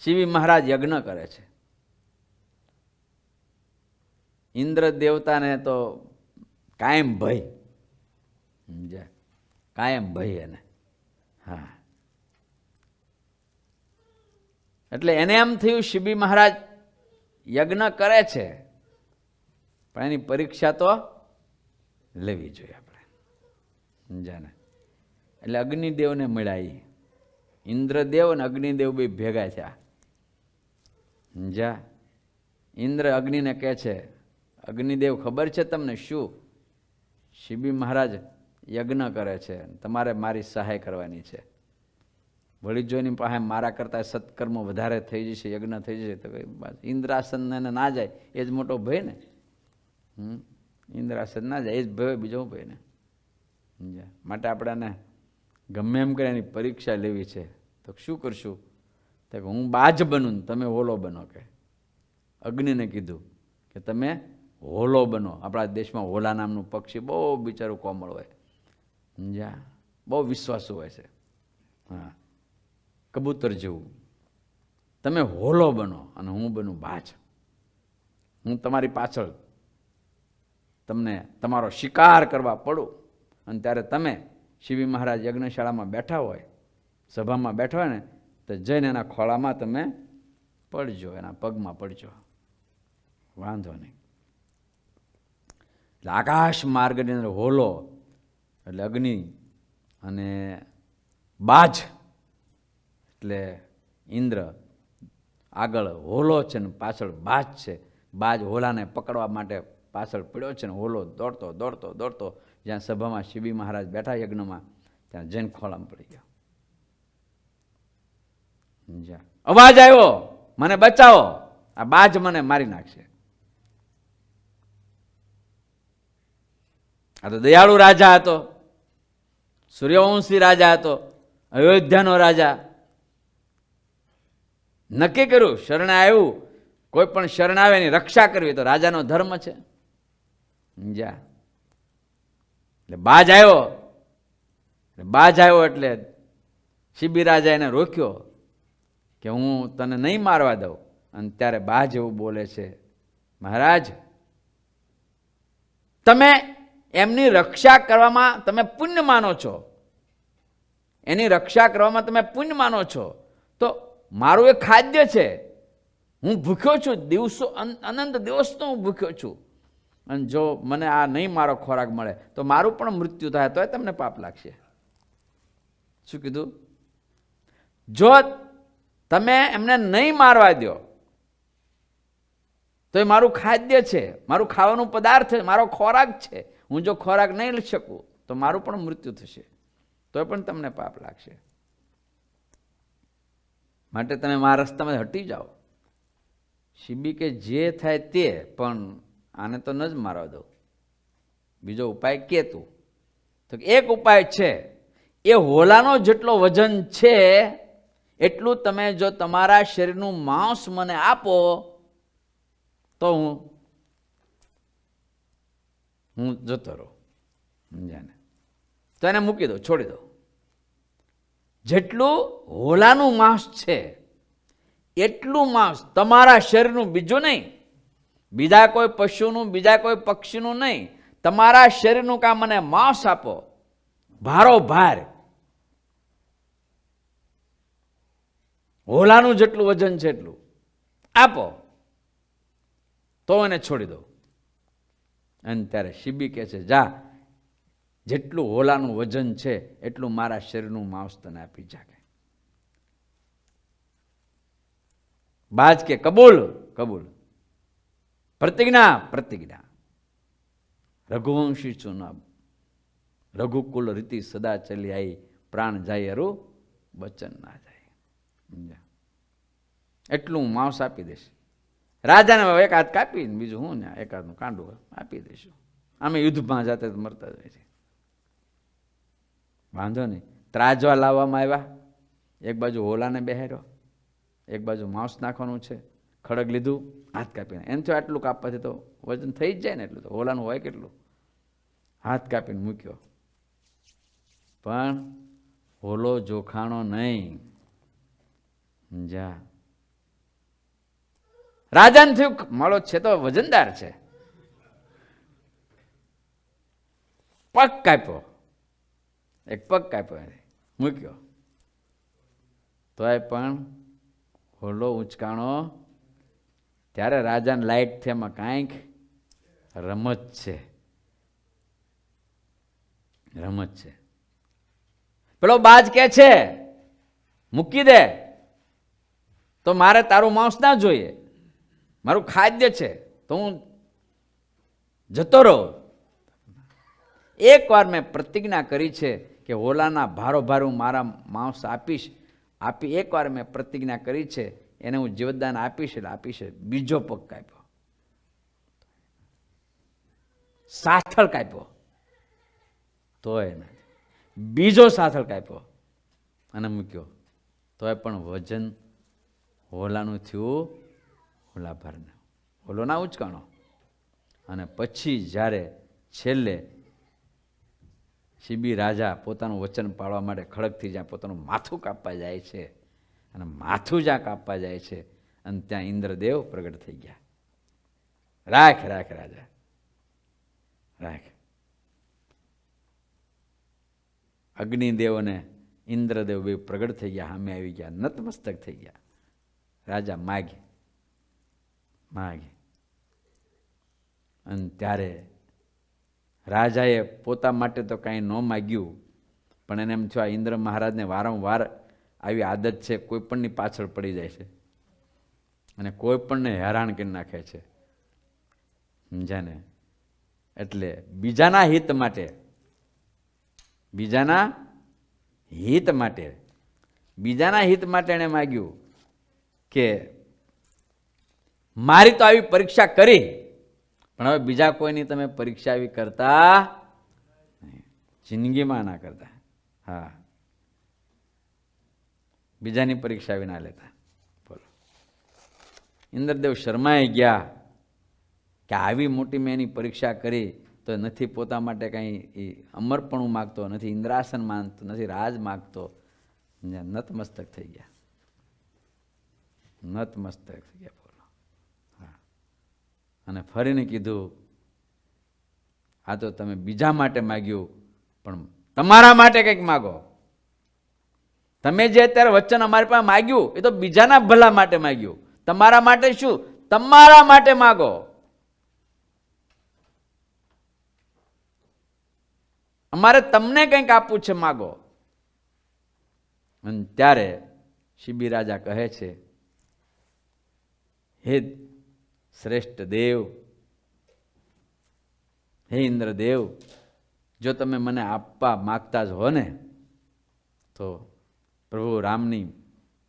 શિવી મહારાજ યજ્ઞ કરે છે. ઇન્દ્ર દેવતાને તો કાયમ ભય, સમજ્યા, કાયમ ભય એને. હા, એટલે એને એમ થયું શિબી મહારાજ યજ્ઞ કરે છે, પણ એની પરીક્ષા તો લેવી જોઈએ આપણે, સમજ્યા ને. એટલે અગ્નિદેવને મળ્યા, ઇન્દ્રદેવ અને અગ્નિદેવ બે ભેગા થયા. સમજ્યા. ઇન્દ્ર અગ્નિને કહે છે, અગ્નિદેવ ખબર છે તમને શું? શિબી મહારાજ યજ્ઞ કરે છે, તમારે મારી સહાય કરવાની છે. વળી જો એની પાસે મારા કરતા સત્કર્મ વધારે થઈ જશે, યજ્ઞ થઈ જશે, તો ઇન્દ્રાસન ના જાય એ જ મોટો ભય ને. ઇન્દ્રાસન ના જાય એ જ ભય, બીજો ભય ને. સમજ્યા. માટે આપણાને ગમે એમ કરે એની પરીક્ષા લેવી છે, તો શું કરશું? તો હું બાજ બનું ને તમે હોલો બનો. કે અગ્નિને કીધું કે તમે હોલો બનો. આપણા દેશમાં હોલા નામનું પક્ષી બહુ બિચારું કોમળ હોય, સમજ્યા, બહુ વિશ્વાસુ હોય છે. હા, કબૂતર જેવું. તમે હોલો બનો અને હું બનું બાજ. હું તમારી પાછળ તમને તમારો શિકાર કરવા પડું, અને ત્યારે તમે શિવી મહારાજ યજ્ઞશાળામાં બેઠા હોય, સભામાં બેઠા હોય ને, તો જઈને એના ખોળામાં તમે પડજો, એના પગમાં પડજો, વાંધો નહીં. એટલે આકાશ માર્ગની અંદર હોલો એટલે અગ્નિ અને બાજ એટલે ઇન્દ્ર. આગળ હોલો છે ને પાછળ બાજ છે. બાજ હોલાને પકડવા માટે પાછળ પડ્યો છે ને હોલો દોડતો દોડતો દોડતો જ્યાં સભામાં શિબી મહારાજ બેઠા યજ્ઞમાં, ત્યાં જૈન ખોળામાં પડી ગયો. સમજ્યા. અવાજ આવ્યો, મને બચાવો, આ બાજ મને મારી નાખશે. આ તો દયાળુ રાજા હતો, સૂર્યવંશી રાજા હતો, અયોધ્યાનો રાજા. નક્કી કર્યું, શરણે આવ્યું, કોઈ પણ શરણ આવે એની રક્ષા કરવી તો રાજાનો ધર્મ છે. સમજ્યા. એટલે બાજ આવ્યો, એટલે શિબી રાજા એને રોક્યો કે હું તને નહીં મારવા દઉં. અને ત્યારે બાજ એવું બોલે છે, મહારાજ તમે એમની રક્ષા કરવામાં તમે પુણ્ય માનો છો, એની રક્ષા કરવામાં તમે પુણ્ય માનો છો, તો મારું એ ખાદ્ય છે, હું ભૂખ્યો છું, દિવસો અનંત દિવસનો હું ભૂખ્યો છું, અને જો મને આ નહીં મારો ખોરાક મળે તો મારું પણ મૃત્યુ થાય, તો તમને પાપ લાગશે. શું કીધું? જો તમે એમને નહીં મારવા દો તો એ મારું ખાદ્ય છે, મારું ખાવાનું પદાર્થ છે, મારો ખોરાક છે. હું જો ખોરાક નહીં લઈ શકું તો મારું પણ મૃત્યુ થશે, તો પણ તમને પાપ લાગશે. માટે તમે મારા રસ્તામાં હટી જાઓ. શિબી કે જે થાય તે, પણ આને તો ન જ મારવા દઉં. બીજો ઉપાય કે તું? તો એક ઉપાય છે, એ હોલાનો જેટલો વજન છે એટલું તમે જો તમારા શરીરનું માંસ મને આપો તો હું જતો રહું. સમજાને? તો એને મૂકી દો, છોડી દો. જેટલું હોલાનું માંસ છે એટલું માંસ તમારા શરીરનું, બીજું નહીં, બીજા કોઈ પશુનું, બીજા કોઈ પક્ષીનું નહીં, તમારા શરીરનું કામ મને માંસ આપો, ભારો ભાર. હોલાનું જેટલું વજન છે એટલું આપો તો એને છોડી દો. અને ત્યારે શિબી કહે છે, જા, જેટલું હોલાનું વજન છે એટલું મારા શરીરનું માંસ તને આપી જા. બાજ કે કબૂલ, કબૂલ. પ્રતિજ્ઞા, પ્રતિજ્ઞા. રઘુવંશી છું ન રઘુકુલ રીતિ સદા ચલી આવી, પ્રાણ જાય અરુ બચન ના જાય. એટલું હું માંસ આપી દઈશ. રાજાને એક હાથ કાપીને બીજું હું ને એક હાથનું કાંડું આપી દઈશું. અમે યુદ્ધમાં જાતે મરતા જ હોય છે. વાંધો નહીં. ત્રાજવા લાવવામાં આવ્યા. એક બાજુ હોલાને બેહાર્યો, એક બાજુ માંસ નાખવાનું છે. ખડગ લીધું, હાથ કાપીને. એમ થયું આટલું કાપવાથી તો વજન થઈ જ જાય ને, એટલું તો હોલાનું હોય કેટલું. હાથ કાપીને મૂક્યો, પણ હોલો જોખાણો નહીં. જા રાજાને થયું મારો છે તો વજનદાર છે. પગ કાપ્યો, એક પગ કાપ્યો, મૂક્યો, તોય પણ હોલો ઉંચકાણો. ત્યારે રાજાને લાઈટ થી એમાં કાંઈક રમત છે, રમત છે. પેલો બાજ કે છે મૂકી દે તો મારે તારું માંસ ના જોઈએ, મારું ખાદ્ય છે તો હું જતો રહું. એક વાર મેં પ્રતિજ્ઞા કરી છે કે હોલાના ભારોભાર હું મારા માંસ આપીશ. એક વાર મેં પ્રતિજ્ઞા કરી છે, એને હું જીવતદાન આપીશ એટલે આપીશ. બીજો પગ કાપ્યો, સાથળ કાપ્યો, તોય નથી. બીજો સાથળ કાપ્યો અને મૂક્યો, તોય પણ વજન હોલાનું થયું હોલા ભરને. હોલો ના ઉચકાણો. અને પછી જ્યારે છેલ્લે શિબી રાજા પોતાનું વચન પાળવા માટે ખડગથી જ્યાં પોતાનું માથું કાપવા જાય છે, અને માથું જ્યાં કાપવા જાય છે, અને ત્યાં ઇન્દ્રદેવ પ્રગટ થઈ ગયા. રાખ રાખ રાજા રાખ. અગ્નિદેવ અને ઇન્દ્રદેવ બે પ્રગટ થઈ ગયા, સામે આવી ગયા, નતમસ્તક થઈ ગયા. રાજા માગે માગે. અને ત્યારે રાજાએ પોતા માટે તો કાંઈ ન માગ્યું, પણ એને એમ થયું આ ઇન્દ્ર મહારાજને વારંવાર આવી આદત છે, કોઈ પણની પાછળ પડી જાય છે અને કોઈ પણને હેરાન કરી નાખે છે, સમજાને. એટલે બીજાના હિત માટે, બીજાના હિત માટે, બીજાના હિત માટે એણે માગ્યું કે મારી તો આવી પરીક્ષા કરી, પણ હવે બીજા કોઈની તમે પરીક્ષા આવી કરતા જિંદગીમાં ના કરતા. હા, બીજાની પરીક્ષા આવી ના લેતા. બોલો. ઇન્દ્રદેવ શરમાઈ ગયા કે આવી મોટી મેં એની પરીક્ષા કરી તો નથી પોતા માટે કંઈ અમરપણું માગતો, નથી ઇન્દ્રાસન માનતો, નથી રાજ માગતો. નતમસ્તક થઈ ગયા, નતમસ્તક થઈ ગયા. બોલો. હા. અને ફરીને કીધું આ તો તમે બીજા માટે માગ્યું, પણ તમારા માટે કંઈક માગો. તમે જે અત્યારે વચન અમારી પાસે માગ્યું એ તો બીજાના ભલા માટે માગ્યું. તમારા માટે શું? તમારા માટે માગો. અમારે તમને કંઈક આપવું છે, માગો. અને ત્યારે શિબી રાજા કહે છે, હે શ્રેષ્ઠ દેવ, હે ઇન્દ્રદેવ, જો તમે મને આપવા માગતા જ હો ને તો પ્રભુ રામની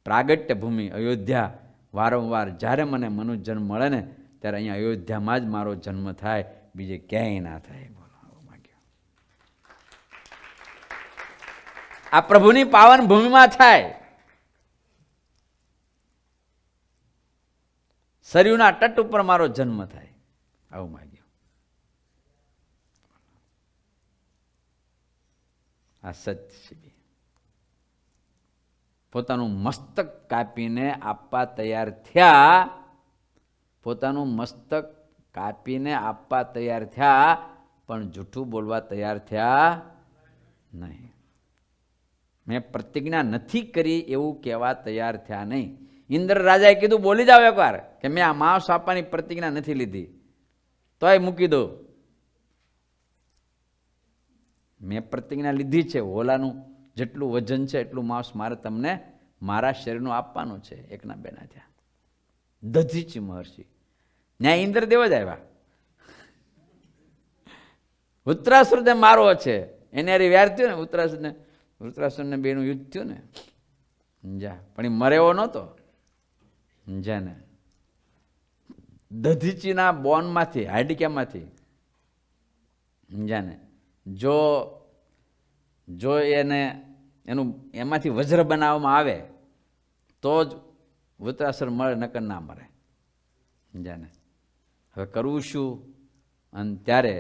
પ્રાગટ્ય ભૂમિ અયોધ્યા, વારંવાર જ્યારે મને મનુષ્ય જન્મ મળે ને ત્યારે અહીંયા અયોધ્યામાં જ મારો જન્મ થાય, બીજે ક્યાંય ના થાય. બોલો, આવું માગ્યું. આ પ્રભુની પાવન ભૂમિમાં થાય, સરયુના તટ ઉપર મારો જન્મ થાય, આવું માગ્યું. આ સત્ય છે. પોતાનું મસ્તક કાપીને આપવા તૈયાર થયા, પોતાનું મસ્તક કાપીને આપવા તૈયાર થયા, પણ જૂઠું બોલવા તૈયાર થયા નહીં. મેં પ્રતિજ્ઞા નથી કરી એવું કહેવા તૈયાર થયા નહીં. ઇન્દ્ર રાજાએ કીધું બોલી જાઓ એકવાર કે મેં આ માંસ આપવાની પ્રતિજ્ઞા નથી લીધી, તોય મૂકી દો. મેં પ્રતિજ્ઞા લીધી છે, હોલાનું જેટલું વજન છે એટલું માંસ મારે તમને મારા શરીરનું આપવાનું છે. એકના બેના થયા. દધીચી મહર્ષિ. ન્યાય ઇન્દ્રદેવ જ આવ્યા. વૃત્રાસુરને મારો છે, એને હારે વ્યાર થયું ને વૃત્રાસુરને બેનું યુદ્ધ થયું ને, સમજા. પણ એ મરે એવો નહોતો, સમજ્યા ને. દધીચીના બોનમાંથી, હાડક્યામાંથી, સમજ્યા ને, જો એમાંથી વજ્ર બનાવવામાં આવે તો જ વૃત્રાસુર મળે, નકર ના મરે, સમજ્યા ને. હવે કરવું શું? અને ત્યારે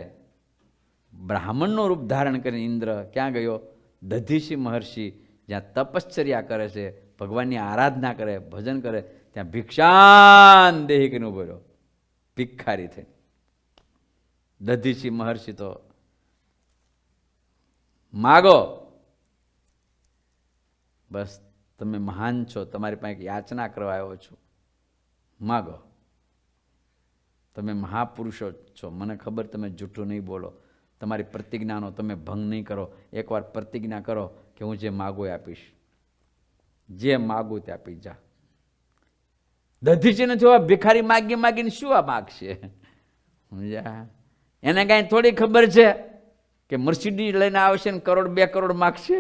બ્રાહ્મણનું રૂપ ધારણ કરીને ઇન્દ્ર ક્યાં ગયો? દધીચી મહર્ષિ જ્યાં તપશ્ચર્યા કરે છે, ભગવાનની આરાધના કરે, ભજન કરે, ત્યાં ભિક્ષાન દેહી કરીને ઉભો રહ્યો, ભિખારી થઈ. દધીચી મહર્ષિ તો માગો, બસ તમે મહાન છો, તમારી પાસે યાચના કરવા આવ્યો છું, માગો. તમે મહાપુરુષો છો, મને ખબર તમે જૂઠું નહીં બોલો, તમારી પ્રતિજ્ઞાનો તમે ભંગ નહીં કરો. એકવાર પ્રતિજ્ઞા કરો કે હું જે માગું એ આપીશ, જે માગું તે આપી જા. દધીચીને જોવા ભિખારી માગીને શું આ માગશે? એને કાંઈ થોડી ખબર છે કે મર્સિડીઝ લઈને આવશે ને 1 2 કરોડ માગશે?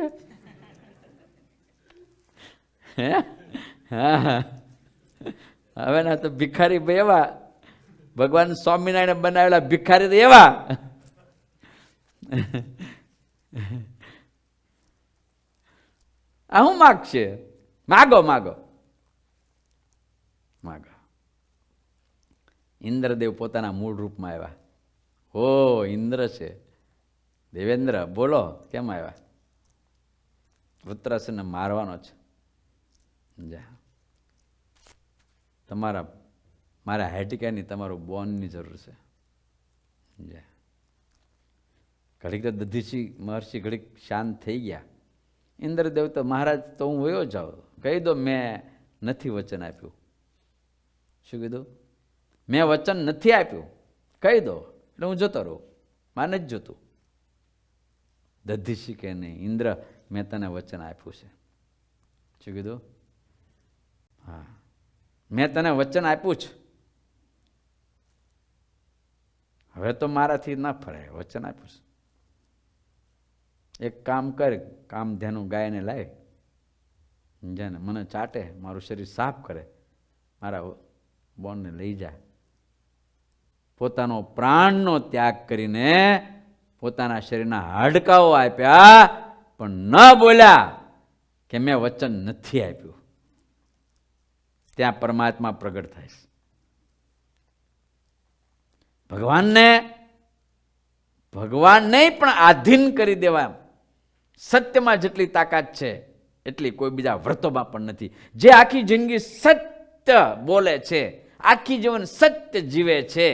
હવે ના તો ભિખારી ભાઈ એવા, ભગવાન સ્વામિનારાયણ બનાવેલા ભિખારી તો એવા. આ હું માગશે? માગો માગો માગો. ઇન્દ્રદેવ પોતાના મૂળ રૂપમાં આવ્યા. ઓ ઇન્દ્ર છે, દેવેન્દ્ર બોલો, કેમ આવ્યા? વૃત્રાસુરને મારવાનો છે. મારા હાડકાની, તમારું બોનની જરૂર છે. ઘડીક તો દધીચી મહર્ષિ ઘડીક શાંત થઈ ગયા. ઇન્દ્રદેવ તો મહારાજ તો હું વયો જાઉં, કહી દો મેં નથી વચન આપ્યું. શું કીધું? મેં વચન નથી આપ્યું, કહી દો એટલે હું જતો રહું, મારે નથી જોતું. દધીચી કે નહીં, ઇન્દ્ર મેં તને વચન આપ્યું છે. શું કીધું? હા, મેં તને વચન આપ્યું છે, હવે તો મારાથી ના ફરાય, વચન આપ્યું છે. એક કામ કર, કામ ધ્યાનું ગાયને લાય, સમજ્યા ને, મને ચાટે, મારું શરીર સાફ કરે, મારા બોનને લઈ જાય. પોતાનો પ્રાણનો ત્યાગ કરીને પોતાના શરીરના હાડકાઓ આપ્યા, પણ ન બોલ્યા કે મેં વચન નથી આપ્યું. ત્યાં પરમાત્મા પ્રગટ થાય છે. ભગવાનને પણ આધીન કરી દેવા સત્યમાં જેટલી તાકાત છે એટલી કોઈ બીજા વ્રતોમાં પણ નથી. જે આખી જિંદગી સત્ય બોલે છે, આખી જીવન સત્ય જીવે છે,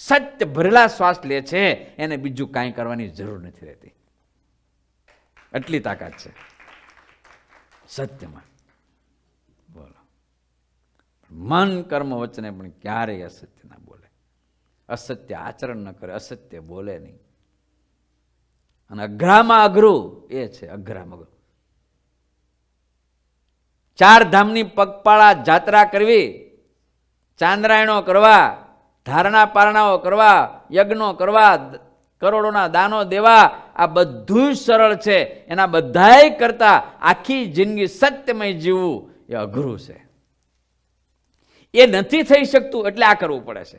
સત્ય ભરેલા શ્વાસ લે છે, એને બીજું કાંઈ કરવાની જરૂર નથી રહેતી. એટલી તાકાત છે સત્યમાં. બોલો, મન કર્મ વચને પણ ક્યારેય અસત્ય ના બોલે, અસત્ય આચરણ ન કરે, અસત્ય બોલે નહીં. અને અઘરામાં અઘરું એ છે, અઘરામાં અઘરું. 4 ધામની પગપાળા જાત્રા કરવી, ચાંદ્રાયણો કરવા, ધારણા પારણાઓ કરવા, યજ્ઞો કરવા, કરોડોના દાનો દેવા, આ બધું જ સરળ છે. એના બધાય કરતા આખી જિંદગી સત્યમય જીવવું એ અઘરું છે. એ નથી થઈ શકતું એટલે આ કરવું પડે છે.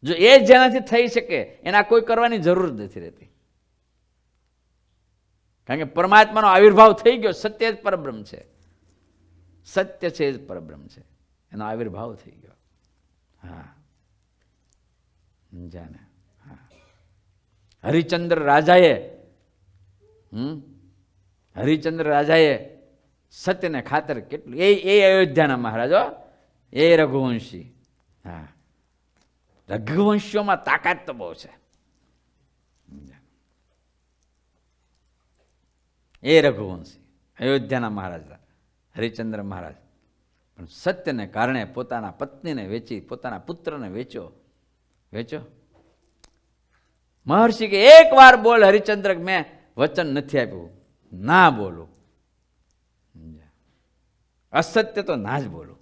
જો એ જેનાથી થઈ શકે એના કોઈ કરવાની જરૂર નથી રહેતી. કારણ કે પરમાત્માનો આવિર્ભાવ થઈ ગયો, સત્ય જ પરબ્રહ્મ છે, સત્ય છે જ પરબ્રહ્મ છે, એનો આવિર્ભાવ થઈ ગયો. હા, જાને. હા, હરિચંદ્ર રાજાએ સત્યને ખાતર કેટલું, એ અયોધ્યાના મહારાજો, એ રઘુવંશી. હા, રઘુવંશીઓમાં તાકાત તો બહુ છે. એ રઘુવંશી અયોધ્યાના મહારાજ હરિચંદ્ર મહારાજ પણ સત્યને કારણે પોતાના પત્નીને વેચી, પોતાના પુત્રને વેચ્યો. મહર્ષિ કે એક વાર બોલ હરિચંદ્ર, મેં વચન નથી આપ્યું. ના બોલું, અસત્ય તો ના જ બોલું.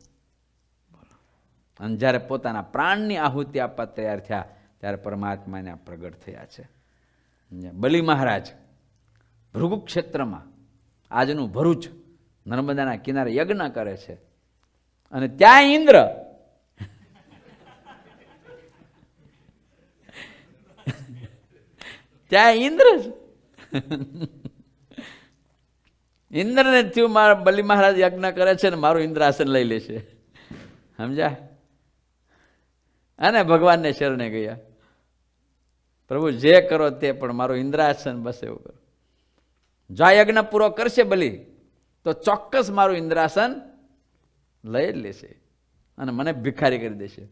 અને જ્યારે પોતાના પ્રાણની આહુતિ આપવા તૈયાર થયા ત્યારે પરમાત્માને પ્રગટ થયા છે. બલિ મહારાજ ભૃગુ ક્ષેત્રમાં, આજનું ભરૂચ, નર્મદાના કિનારે યજ્ઞ કરે છે. અને ત્યાં ઇન્દ્ર ઇન્દ્રને થયું મારા બલિ મહારાજ યજ્ઞ કરે છે ને મારું ઇન્દ્રાસન લઈ લેશે. સમજ્યા? અને ભગવાનને શરણે ગયા, પ્રભુ જે કરો તે, પણ મારું ઇન્દ્રાસન બસ એવું કરો. જો આ યજ્ઞ પૂરો કરશે બલિ તો ચોક્કસ મારું ઇન્દ્રાસન લઈ જ લેશે અને મને ભિખારી કરી દેશે.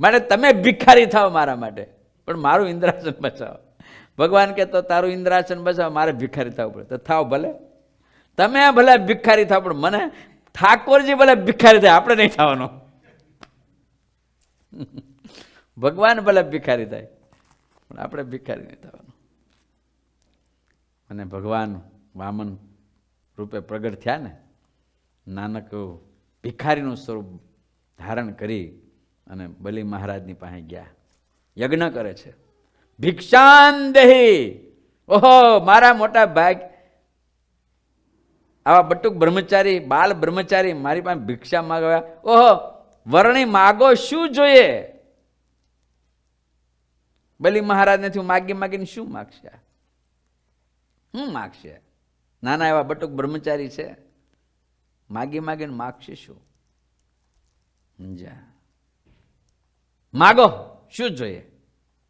માટે તમે ભિખારી થાવ મારા માટે, પણ મારું ઇન્દ્રાસન બચાવો. ભગવાન કે તો તારું ઇન્દ્રાસન બચાવો, મારે ભિખારી થવું પડે. તો થાવ ભલે, તમે ભલે ભિખારી થાવ, પણ મને ઠાકોરજી ભલે ભિખારી થાય, આપણે નહીં થવાનું. ભગવાન ભલે ભિખારી થાય, પણ આપણે ભિખારી નહીં થવાનું. અને ભગવાન વામન રૂપે પ્રગટ થયા ને, નાનક ભિખારીનું સ્વરૂપ ધારણ કરી અને બલિ મહારાજની પાસે ગયા, યજ્ઞ કરે છે. ભિક્ષાન દેહી, ઓહો મારા મોટા ભાગ, આવા બટુક બ્રહ્મચારી, બાલ બ્રહ્મચારી મારી પાસે ભિક્ષા માગવા, ઓહો વરણી માગો શું જોઈએ? બલિ મહારાજને થયું માગી માગીને શું માગશે? શું માગશે? નાના એવા બટુક બ્રહ્મચારી છે, માગી માગીને માગશે શું? માગો શું જોઈએ?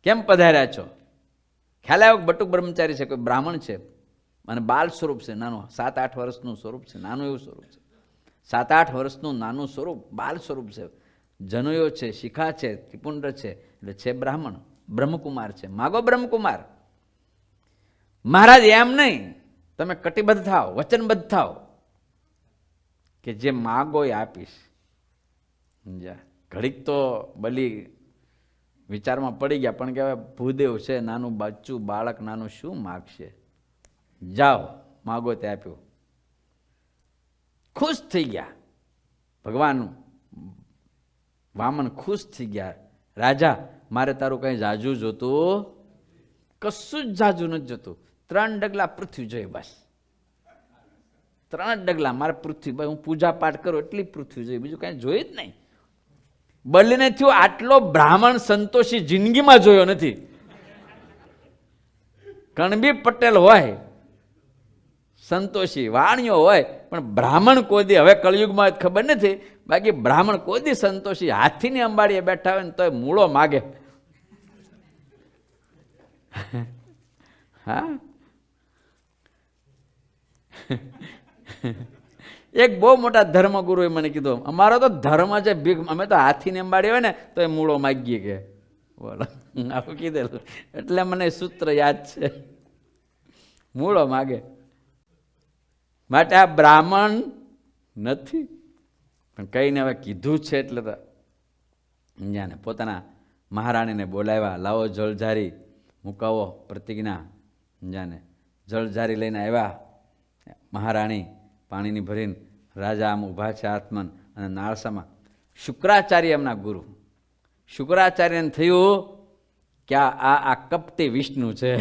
કેમ પધાર્યા છો? ખ્યાલ આવ્યો? બટુક બ્રહ્મચારી છે, કોઈ બ્રાહ્મણ છે અને બાલ સ્વરૂપ છે, નાનું 7-8 વર્ષનું સ્વરૂપ છે, નાનું એવું સ્વરૂપ છે, 7-8 વર્ષનું નાનું સ્વરૂપ, બાલ સ્વરૂપ છે, જનોયો છે, શિખા છે, ત્રિપુંડ છે, એટલે છે બ્રાહ્મણ, બ્રહ્મકુમાર છે. માગો બ્રહ્મકુમાર. મહારાજ એમ નહીં, તમે કટિબદ્ધ થાવ, વચનબદ્ધ થાવ કે જે માગો એ આપીશ. સમજ્યા? ઘડીક તો બલિ વિચારમાં પડી ગયા, પણ કે ભૂદેવ છે, નાનું બચ્ચું બાળક નાનું શું માગશે? જાઓ માગો તે આપ્યું. ખુશ થઈ ગયા ભગવાન વામન, ખુશ થઈ ગયા. રાજા મારે તારું કઈ જાજુ જોતું? કશું જ જાજુ નથી જોતું, 3 ડગલા પૃથ્વી જોઈએ બસ. 3 ડગલા મારે પૃથ્વી, હું પૂજા પાઠ કરું એટલી પૃથ્વી જોઈએ, બીજું કઈ જોયું જ નહીં. બલિને થયું આટલો બ્રાહ્મણ સંતોષી જિંદગીમાં જોયો નથી. કણબી પટેલ હોય, સંતોષી વાણીઓ હોય, પણ બ્રાહ્મણ કોદી, હવે કળયુગમાં ખબર નથી, બાકી બ્રાહ્મણ કોદી સંતોષી હાથીની અંબાડીએ બેઠા હોય ને તોય મૂળો માગે. હા, એક બહુ મોટા ધર્મગુરુએ મને કીધું, અમારો તો ધર્મ છે ભીખ, અમે તો હાથીને અંબાડી હોય ને તો એ મૂળો માગીએ કે. બોલો, આવું કીધેલું એટલે મને સૂત્ર યાદ છે, મૂળો માગે. માટે આ બ્રાહ્મણ નથી, પણ કઈને હવે કીધું છે એટલે તો જાને પોતાના મહારાણીને બોલાવ્યા, લાવો જળઝારી મુકાવો પ્રતિજ્ઞા. જાને જળઝારી લઈને આવ્યા. મહારાણી પાણીની ભરીને, રાજા આમ ઊભા છે આત્મન અને નાળસામાં. શુક્રાચાર્ય એમના ગુરુ, શુક્રાચાર્યને થયું કે આ કપટી વિષ્ણુ છે,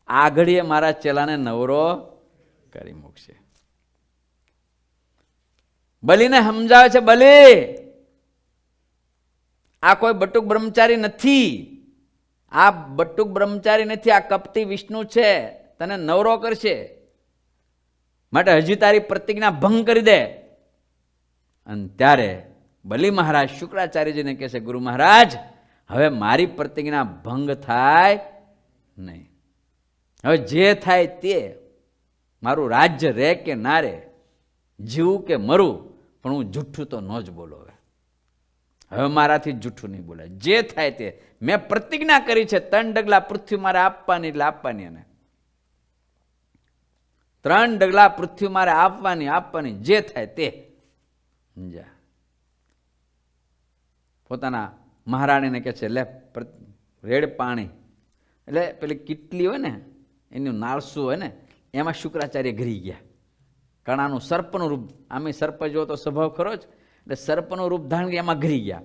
આ ઘડીએ મારા ચેલાને નવરો કરી મૂકશે. બલિને સમજાવે છે, બલિ આ કોઈ બટુક બ્રહ્મચારી નથી, આ બટુક બ્રહ્મચારી નથી, આ કપટી વિષ્ણુ છે, તને નવરો કરશે. માટે હજી તારી પ્રતિજ્ઞા ભંગ કરી દે. અને ત્યારે બલિ મહારાજ શુક્રાચાર્યજીને કહે છે, ગુરુ મહારાજ હવે મારી પ્રતિજ્ઞા ભંગ થાય નહીં, હવે જે થાય તે, મારું રાજ્ય રહે કે ના રહે, જીવું કે મરું, પણ હું જૂઠું તો ન જ બોલો. હવે મારાથી જૂઠું નહીં બોલાય, જે થાય તે. મેં પ્રતિજ્ઞા કરી છે 3 ડગલા પૃથ્વી મારે આપવાની, એટલે આપવાની. અને 3 ડગલા પૃથ્વી મારે આપવાની, જે થાય તે. સમજ્યા? પોતાના મહારાણીને કહે છે, લે રેડ પાણી, એટલે પેલી કીટલી હોય ને એનું નાળસું હોય ને, એમાં શુક્રાચાર્ય ઘરી ગયા. કણાનું સર્પનું રૂપ, આમે સર્પ જેવો તો સ્વભાવ ખરો જ, એટલે સર્પનું રૂપ ધારણ કરી એમાં ઘરી ગયા.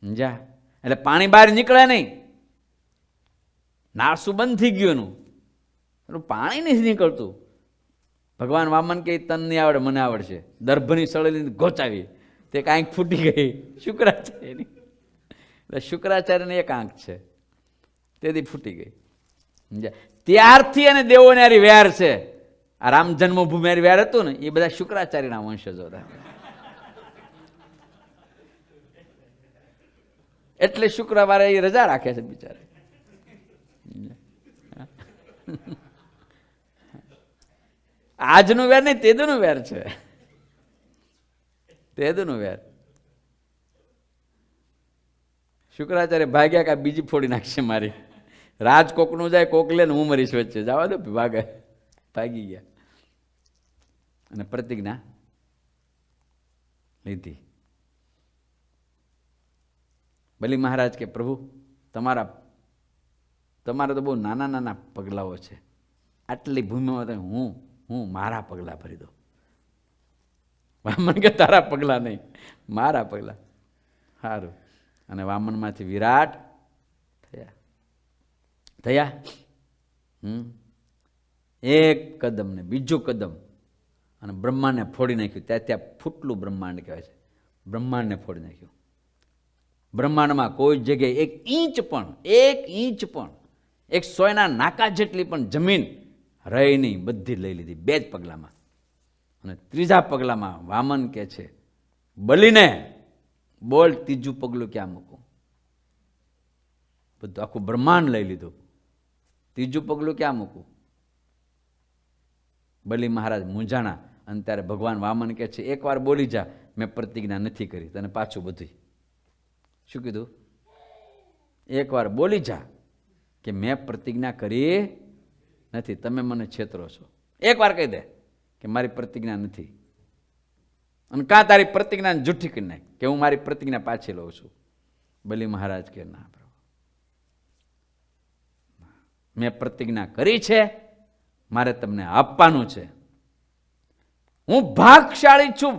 સમજ્યા? એટલે પાણી બહાર નીકળે નહીં, નાસું બંધ થઈ ગયું એનું, પાણી નથી નીકળતું. ભગવાન વામન કે તન નહીં આવડે, મને આવડશે. દર્ભની સળેલી ગોચાવી, તે એક આંખ ફૂટી ગઈ શુક્રાચાર્યની. એટલે શુક્રાચાર્યની એક આંખ છે, તેથી ફૂટી ગઈ. સમજ્યા? ત્યારથી અને દેવોને હારી વેર છે. આ રામ જન્મભૂમિ હારી વેર હતું ને, એ બધા શુક્રાચાર્યના વંશજો હતા. એટલે શુક્રવારે એ રજા રાખે છે બિચારે. આજનું વેર નહીં, તેદુનું વેર છે. તેદુનું વેર. શુક્રાચાર્ય ભાગ્યા કે બીજી ફોડી નાખશે મારી. રાજ કોકનું જાય, કોક લે ને હું મરીશ વચ્ચે. જવા દો, ભાગી ગયા અને પ્રતિજ્ઞા લીધી. બલી મહારાજ કે પ્રભુ તમારા તો બહુ નાના નાના પગલાઓ છે, આટલી ભૂમિમાં હું મારા પગલાં ભરી દઉં. વામન કે તારા પગલાં નહીં, મારા પગલાં. સારું. અને વામનમાંથી વિરાટ થયા. એક કદમ ને બીજું કદમ, અને બ્રહ્માંડને ફોડી નાખ્યું. ત્યાં ફૂટલું બ્રહ્માંડ કહેવાય છે. બ્રહ્માંડને ફોડી નાખ્યું. બ્રહ્માંડમાં કોઈ જગ્યાએ એક ઇંચ પણ એક સોયના નાકા જેટલી પણ જમીન રહી નહીં, બધી લઈ લીધી 2 જ પગલામાં. અને 3જા પગલામાં વામન કે છે બલીને, બોલ ત્રીજું પગલું ક્યાં મૂકું? બધું આખું બ્રહ્માંડ લઈ લીધું, ત્રીજું પગલું ક્યાં મૂકું? બલી મહારાજ મૂંઝાણા. અને ત્યારે ભગવાન વામન કે છે એકવાર બોલી જા, મેં પ્રતિજ્ઞા નથી કરી, તને પાછું બધું. શું કીધું? એકવાર બોલી જા કે મેં પ્રતિજ્ઞા કરી નથી, તમે મને છેતરો છો. એકવાર કહી દે કે મારી પ્રતિજ્ઞા નથી, અને કાં તારી પ્રતિજ્ઞાને જૂઠી કરી નાખ કે હું મારી પ્રતિજ્ઞા પાછી લઉં છું. બલી મહારાજ કે ના પ્રભુ, મેં પ્રતિજ્ઞા કરી છે, મારે તમને આપવાનું છે. હું ભાગશાળી છું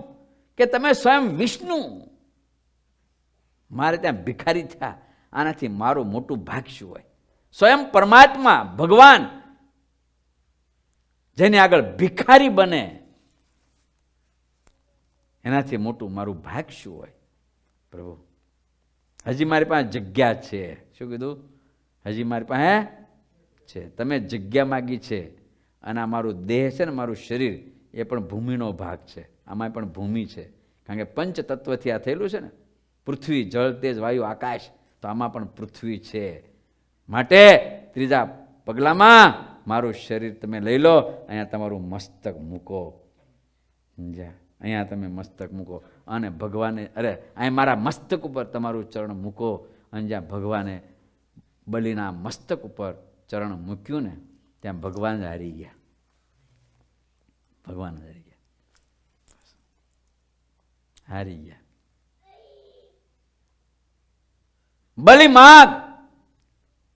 કે તમે સ્વયં વિષ્ણુ મારે ત્યાં ભિખારી થયા. આનાથી મારું મોટું ભાગ શું હોય? સ્વયં પરમાત્મા ભગવાન જેની આગળ ભિખારી બને, એનાથી મોટું મારું ભાગ શું હોય? પ્રભુ, હજી મારી પાસે જગ્યા છે. શું કીધું? હજી મારી પાસે છે. તમે જગ્યા માગી છે, અને આ મારું દેહ છે ને, મારું શરીર, એ પણ ભૂમિનો ભાગ છે. આમાં પણ ભૂમિ છે, કારણ કે પંચ તત્વથી આ થયેલું છે ને, પૃથ્વી, જળ, તેજ, વાયુ, આકાશ. તો આમાં પણ પૃથ્વી છે. માટે 3જા પગલામાં મારું શરીર તમે લઈ લો, અહીંયા તમારું મસ્તક મૂકો. સમજ્યા? અહીંયા તમે મસ્તક મૂકો. અને ભગવાને, અહીં મારા મસ્તક ઉપર તમારું ચરણ મૂકો. અને જ્યાં ભગવાને બલિના મસ્તક ઉપર ચરણ મૂક્યું ને, ત્યાં ભગવાન હારી ગયા. ભગવાન હારી ગયા. હારી ગયા. બલી માગ,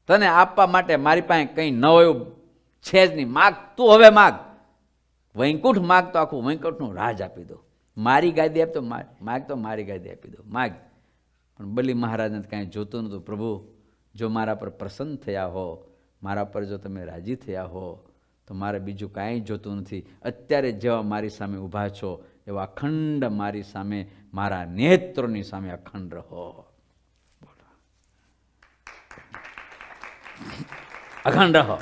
તને આપવા માટે મારી પાસે કંઈ ન હોય છે જ નહીં. માગ, તું હવે માગ. વૈકુંઠ માગ તો આખું વૈકુંઠનું રાજ આપી દો. મારી ગાદી આપતો માગ, તો મારી ગાદી આપી દો, માગ. પણ બલી મહારાજને કાંઈ જોતું નહોતું. પ્રભુ, જો મારા પર પ્રસન્ન થયા હો, મારા પર જો તમે રાજી થયા હો, તો મારે બીજું કાંઈ જોતું નથી. અત્યારે જેવા મારી સામે ઊભા છો, એવા અખંડ મારી સામે, મારા નેત્રોની સામે અખંડ રહો. અખંડ રહો.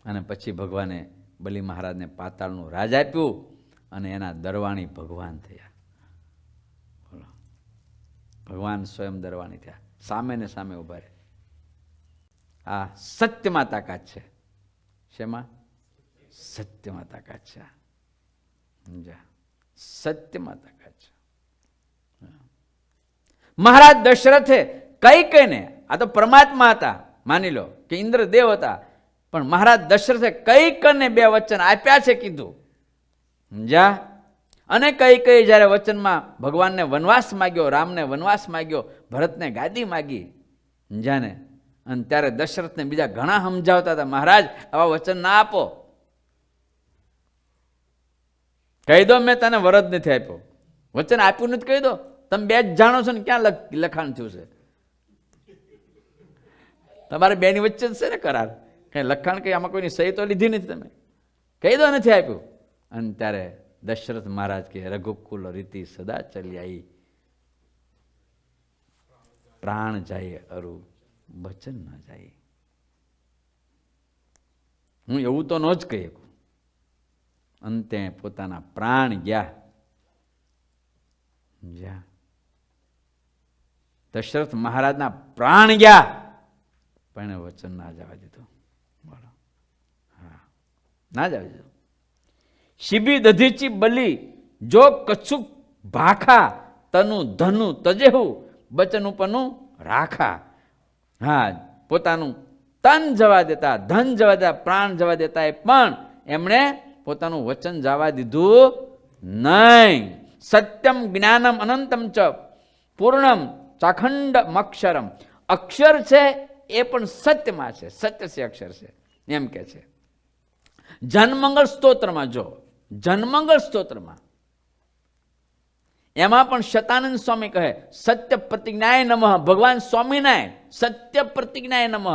અને પછી ભગવાને બલી મહારાજને પાતાળનું રાજ આપ્યું, અને એના દરવાણી ભગવાન થયા. બોલો, ભગવાન સ્વયં દરવાણી થયા. સામે ને સામે ઉભા રહે. આ સત્યમાં તાકાત છે. શેમાં? સત્યમાં તાકાત છે. સમજ્યા? સત્યમાં તાકાત છે. મહારાજ દશરથે કૈકેયને, આ તો પરમાત્મા હતા, માની લો કે ઇન્દ્રદેવ હતા, પણ મહારાજ દશરથે કૈકેયને 2 વચન આપ્યા છે, કીધું. સમજ્યા? અને કૈકેયી જ્યારે વચનમાં ભગવાનને વનવાસ માગ્યો, રામને વનવાસ માગ્યો, ભરતને ગાદી માગી, સમજ્યા ને? અને ત્યારે દશરથને બીજા ઘણા સમજાવતા હતા, મહારાજ આવા વચન ના આપો. કહી દો મેં તને વરદ નથી આપ્યો, વચન આપ્યું નથી કહી દો. તમે બે જ જાણો છો ને ક્યાં લખાણ થયું છે. તમારે બેની વચ્ચે જ છે ને કરાર. કઈ લખાણ કઈ આમાં કોઈની સહી તો લીધી નથી. તમે કહી દો નથી આપ્યું. અને ત્યારે દશરથ મહારાજ કે રઘુકુલ રીતિ સદા ચલી આવી, પ્રાણ જાય અરુ વચન ન જાય. હું એવું તો ન જ કહી શકું. અંતે પોતાના પ્રાણ ગયા. દશરથ મહારાજના પ્રાણ ગયા, પણ એને વચન ના જવા દીધું. બોલો, હા, ના જવા દીધું. શિબી દધીચી બલી જો કછુક ભાખા, તનુ ધનુ તજેહુ બચન ઉપરનું રાખા. હા, પોતાનું તન જવા દેતા, ધન જવા દેતા, પ્રાણ જવા દેતા, પણ એમણે પોતાનું વચન જવા દીધું નહીં. સત્યમ જ્ઞાનમ અનંતમ ચ પૂર્ણમ ચાખંડ અક્ષરમ. અક્ષર છે એ પણ સત્યમાં છે, સત્ય છે અક્ષર છે એમ કે છે. જનમંગળ સ્તોત્રમાં જો, જનમંગળ સ્તોત્રમાં એમાં પણ શતાનંદ સ્વામી કહે સત્ય પ્રતિજ્ઞાય નમઃ. ભગવાન સ્વામિનારાયણ સત્ય પ્રતિજ્ઞાય નમઃ.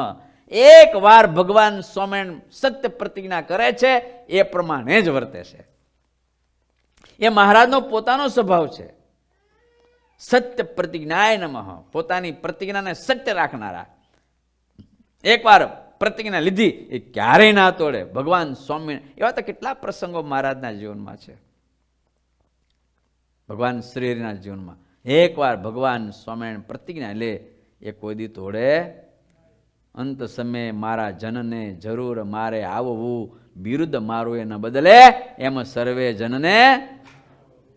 એક વાર ભગવાન સ્વામિનારાયણ સત્ય પ્રતિજ્ઞા કરે છે, એ પ્રમાણે જ વર્તે છે. એ મહારાજનો પોતાનો સ્વભાવ છે. સત્ય પ્રતિજ્ઞાય નમઃ, પોતાની પ્રતિજ્ઞાને સત્ય રાખનારા. એકવાર પ્રતિજ્ઞા લીધી એ ક્યારેય ના તોડે. ભગવાન સ્વામી એવા તો કેટલા પ્રસંગો મહારાજના જીવનમાં છે. ભગવાન શ્રીના જીવનમાં એકવાર ભગવાન સ્વામિનારાયણ પ્રતિજ્ઞા લે એ કોઈ દી તોડે. અંત સમયે મારા જનને જરૂર મારે આવવું, બિરુદ મારું એ ન બદલે એમ સર્વે જનને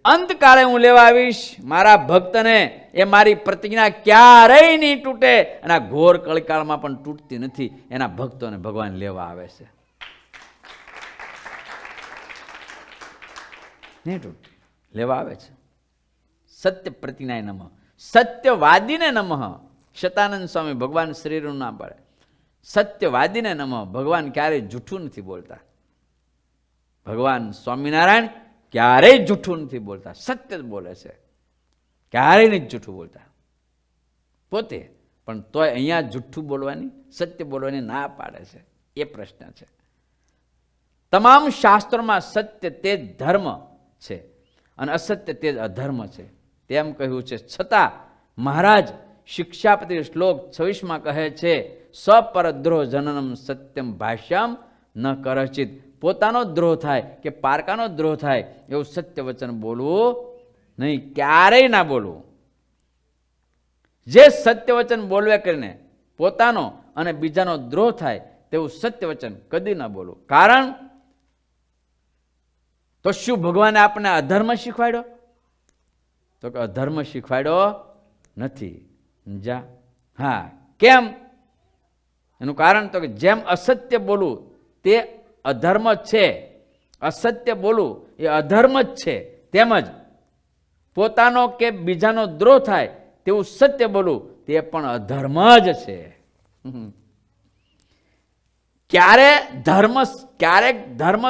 અંતકાળે હું લેવા આવીશ. મારા ભક્તને એ મારી પ્રતિજ્ઞા ક્યારેય નહીં તૂટે, અને આ ઘોર કળીકાળમાં પણ તૂટતી નથી. એના ભક્તોને ભગવાન લેવા આવે છે. નહીં તૂટતી, લેવા આવે છે. સત્ય પ્રતિજ્ઞાય નમઃ, સત્યવાદીને નમઃ. શતાનંદ સ્વામી ભગવાન શ્રીનું નામ પાડે. સત્યવાદીને નમઃ. ભગવાન ક્યારેય જૂઠું નથી બોલતા. ભગવાન સ્વામિનારાયણ ક્યારેય જૂઠું નથી બોલતા, સત્ય જ બોલે છે. ક્યારેય નથી જૂઠું બોલતા પોતે, પણ તોય અહીંયા જૂઠું બોલવાની, સત્ય બોલવાની ના પાડે છે. એ પ્રશ્ન છે. તમામ શાસ્ત્રોમાં સત્ય તે જ ધર્મ છે અને અસત્ય તે જ અધર્મ છે તેમ કહ્યું છે. છતાં મહારાજ શિક્ષાપતિ શ્લોક 26માં કહે છે સપરદ્રોહ જનનમ સત્યમ ભાષ્યમ ન કરચિત. પોતાનો દ્રોહ થાય કે પારકાનો દ્રોહ થાય એવું સત્ય વચન બોલવું નહીં, ક્યારેય ના બોલવું. જે સત્ય વચન બોલવે કરીને પોતાનો અને બીજાનો દ્રોહ થાય તેવું સત્ય વચન કદી ના બોલવું. કારણ તો શું ભગવાને આપણને અધર્મ શીખવાડ્યો? તો કે અધર્મ શીખવાડ્યો નથી. જા, હા, કેમ? એનું કારણ તો કે જેમ અસત્ય બોલવું તે અધર્મ છે, અસત્ય બોલવું એ અધર્મ જ છે, તેમજ પોતાનો કે બીજાનો દ્રોહ થાય તેવું સત્ય બોલવું તે પણ અધર્મ જ છે. ક્યારેક ધર્મ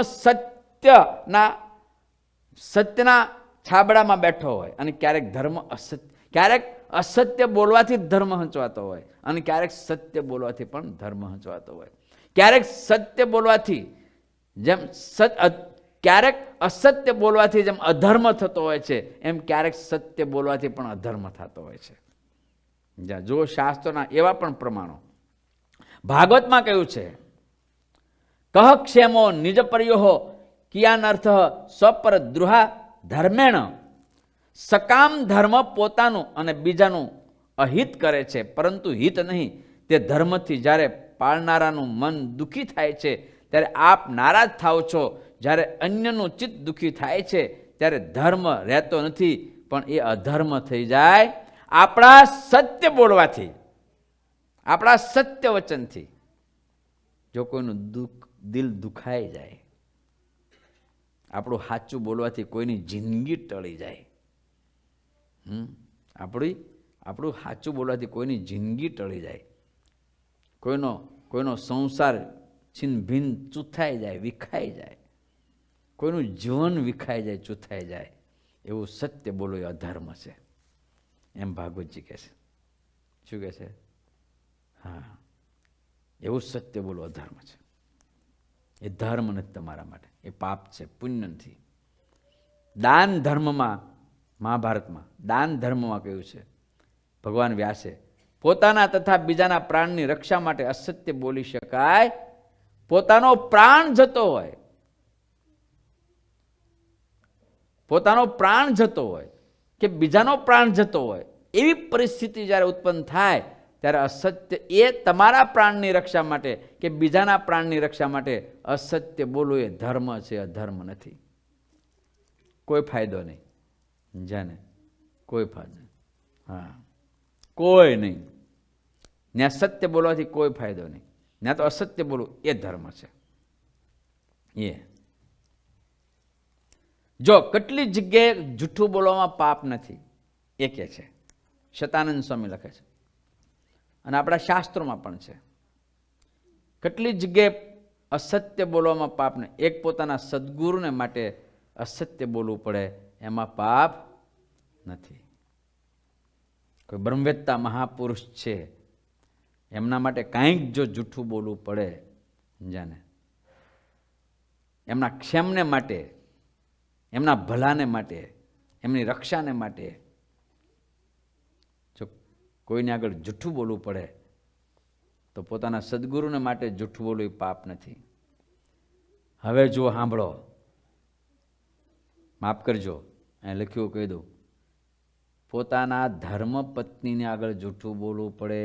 સત્યના છાબડામાં બેઠો હોય અને ક્યારેક ધર્મ અસત્ય, ક્યારેક અસત્ય બોલવાથી ધર્મ હંચવાતો હોય અને ક્યારેક સત્ય બોલવાથી પણ ધર્મ હંચવાતો હોય. ક્યારેક સત્ય બોલવાથી ક્યારેક અસત્ય બોલવાથી જેમ અધર્મ થતો હોય છે, એમ ક્યારેક સત્ય બોલવાથી પણ અધર્મ થતો હોય છે. જો શાસ્ત્રોના એવા પણ પ્રમાણો. ભાગવતમાં કહ્યું છે કહ ક્ષેમો નિજ પર્યોહો કિયાનર્થ સ્વપર દ્રુહા ધર્મેણ. સકામ ધર્મ પોતાનું અને બીજાનું અહિત કરે છે, પરંતુ હિત નહીં. તે ધર્મથી જ્યારે પાળનારાનું મન દુઃખી થાય છે ત્યારે આપ નારાજ થાવ છો. જ્યારે અન્યનું ચિત્ત દુઃખી થાય છે ત્યારે ધર્મ રહેતો નથી, પણ એ અધર્મ થઈ જાય આપણા સત્ય બોલવાથી, આપણા સત્ય વચનથી. જો કોઈનું દિલ દુખાઈ જાય, આપણું સાચું બોલવાથી કોઈની જિંદગી ટળી જાય, આપણું સાચું બોલવાથી કોઈની જિંદગી ટળી જાય, કોઈનો સંસાર છીન ભીન ચૂથાઈ જાય, વિખાઈ જાય, કોઈનું જીવન વિખાઈ જાય, ચૂથાઈ જાય, એવું સત્ય બોલો એ અધર્મ છે, એમ ભાગવતજી કહે છે. શું કહે છે? હા, એવું સત્ય બોલો અધર્મ છે. એ ધર્મ નથી તમારા માટે, એ પાપ છે, પુણ્ય નથી. દાન ધર્મમાં, મહાભારતમાં દાન ધર્મમાં કહ્યું છે ભગવાન વ્યાસે, પોતાના તથા બીજાના પ્રાણની રક્ષા માટે અસત્ય બોલી શકાય. પોતાનો પ્રાણ જતો હોય, પોતાનો પ્રાણ જતો હોય કે બીજાનો પ્રાણ જતો હોય, એવી પરિસ્થિતિ જ્યારે ઉત્પન્ન થાય ત્યારે અસત્ય, એ તમારા પ્રાણની રક્ષા માટે કે બીજાના પ્રાણની રક્ષા માટે અસત્ય બોલવું એ ધર્મ છે, અધર્મ નથી. કોઈ ફાયદો નહીં, જાને કોઈ ફાયદો નહીં. હા, કોઈ નહીં. ત્યાં સત્ય બોલવાથી કોઈ ફાયદો નહીં, ત્યાં તો અસત્ય બોલવું એ ધર્મ છે. એ જો કેટલી જગ્યાએ જૂઠું બોલવામાં પાપ નથી, એ કહે છે શતાનંદ સ્વામી લખે છે, અને આપણા શાસ્ત્રોમાં પણ છે. કેટલી જગ્યાએ અસત્ય બોલવામાં પાપ ને, એક પોતાના સદગુરુને માટે અસત્ય બોલવું પડે એમાં પાપ નથી. કોઈ બ્રહ્મવેત્તા મહાપુરુષ છે, એમના માટે કાંઈક જો જૂઠું બોલવું પડે, જાને એમના ક્ષેમને માટે, એમના ભલાને માટે, એમની રક્ષાને માટે જો કોઈને આગળ જૂઠું બોલવું પડે તો પોતાના સદગુરુને માટે જૂઠું બોલવું એ પાપ નથી. હવે જો સાંભળો, માફ કરજો, અહીં લખ્યું કહી દઉં, પોતાના ધર્મપત્નીને આગળ જૂઠું બોલવું પડે,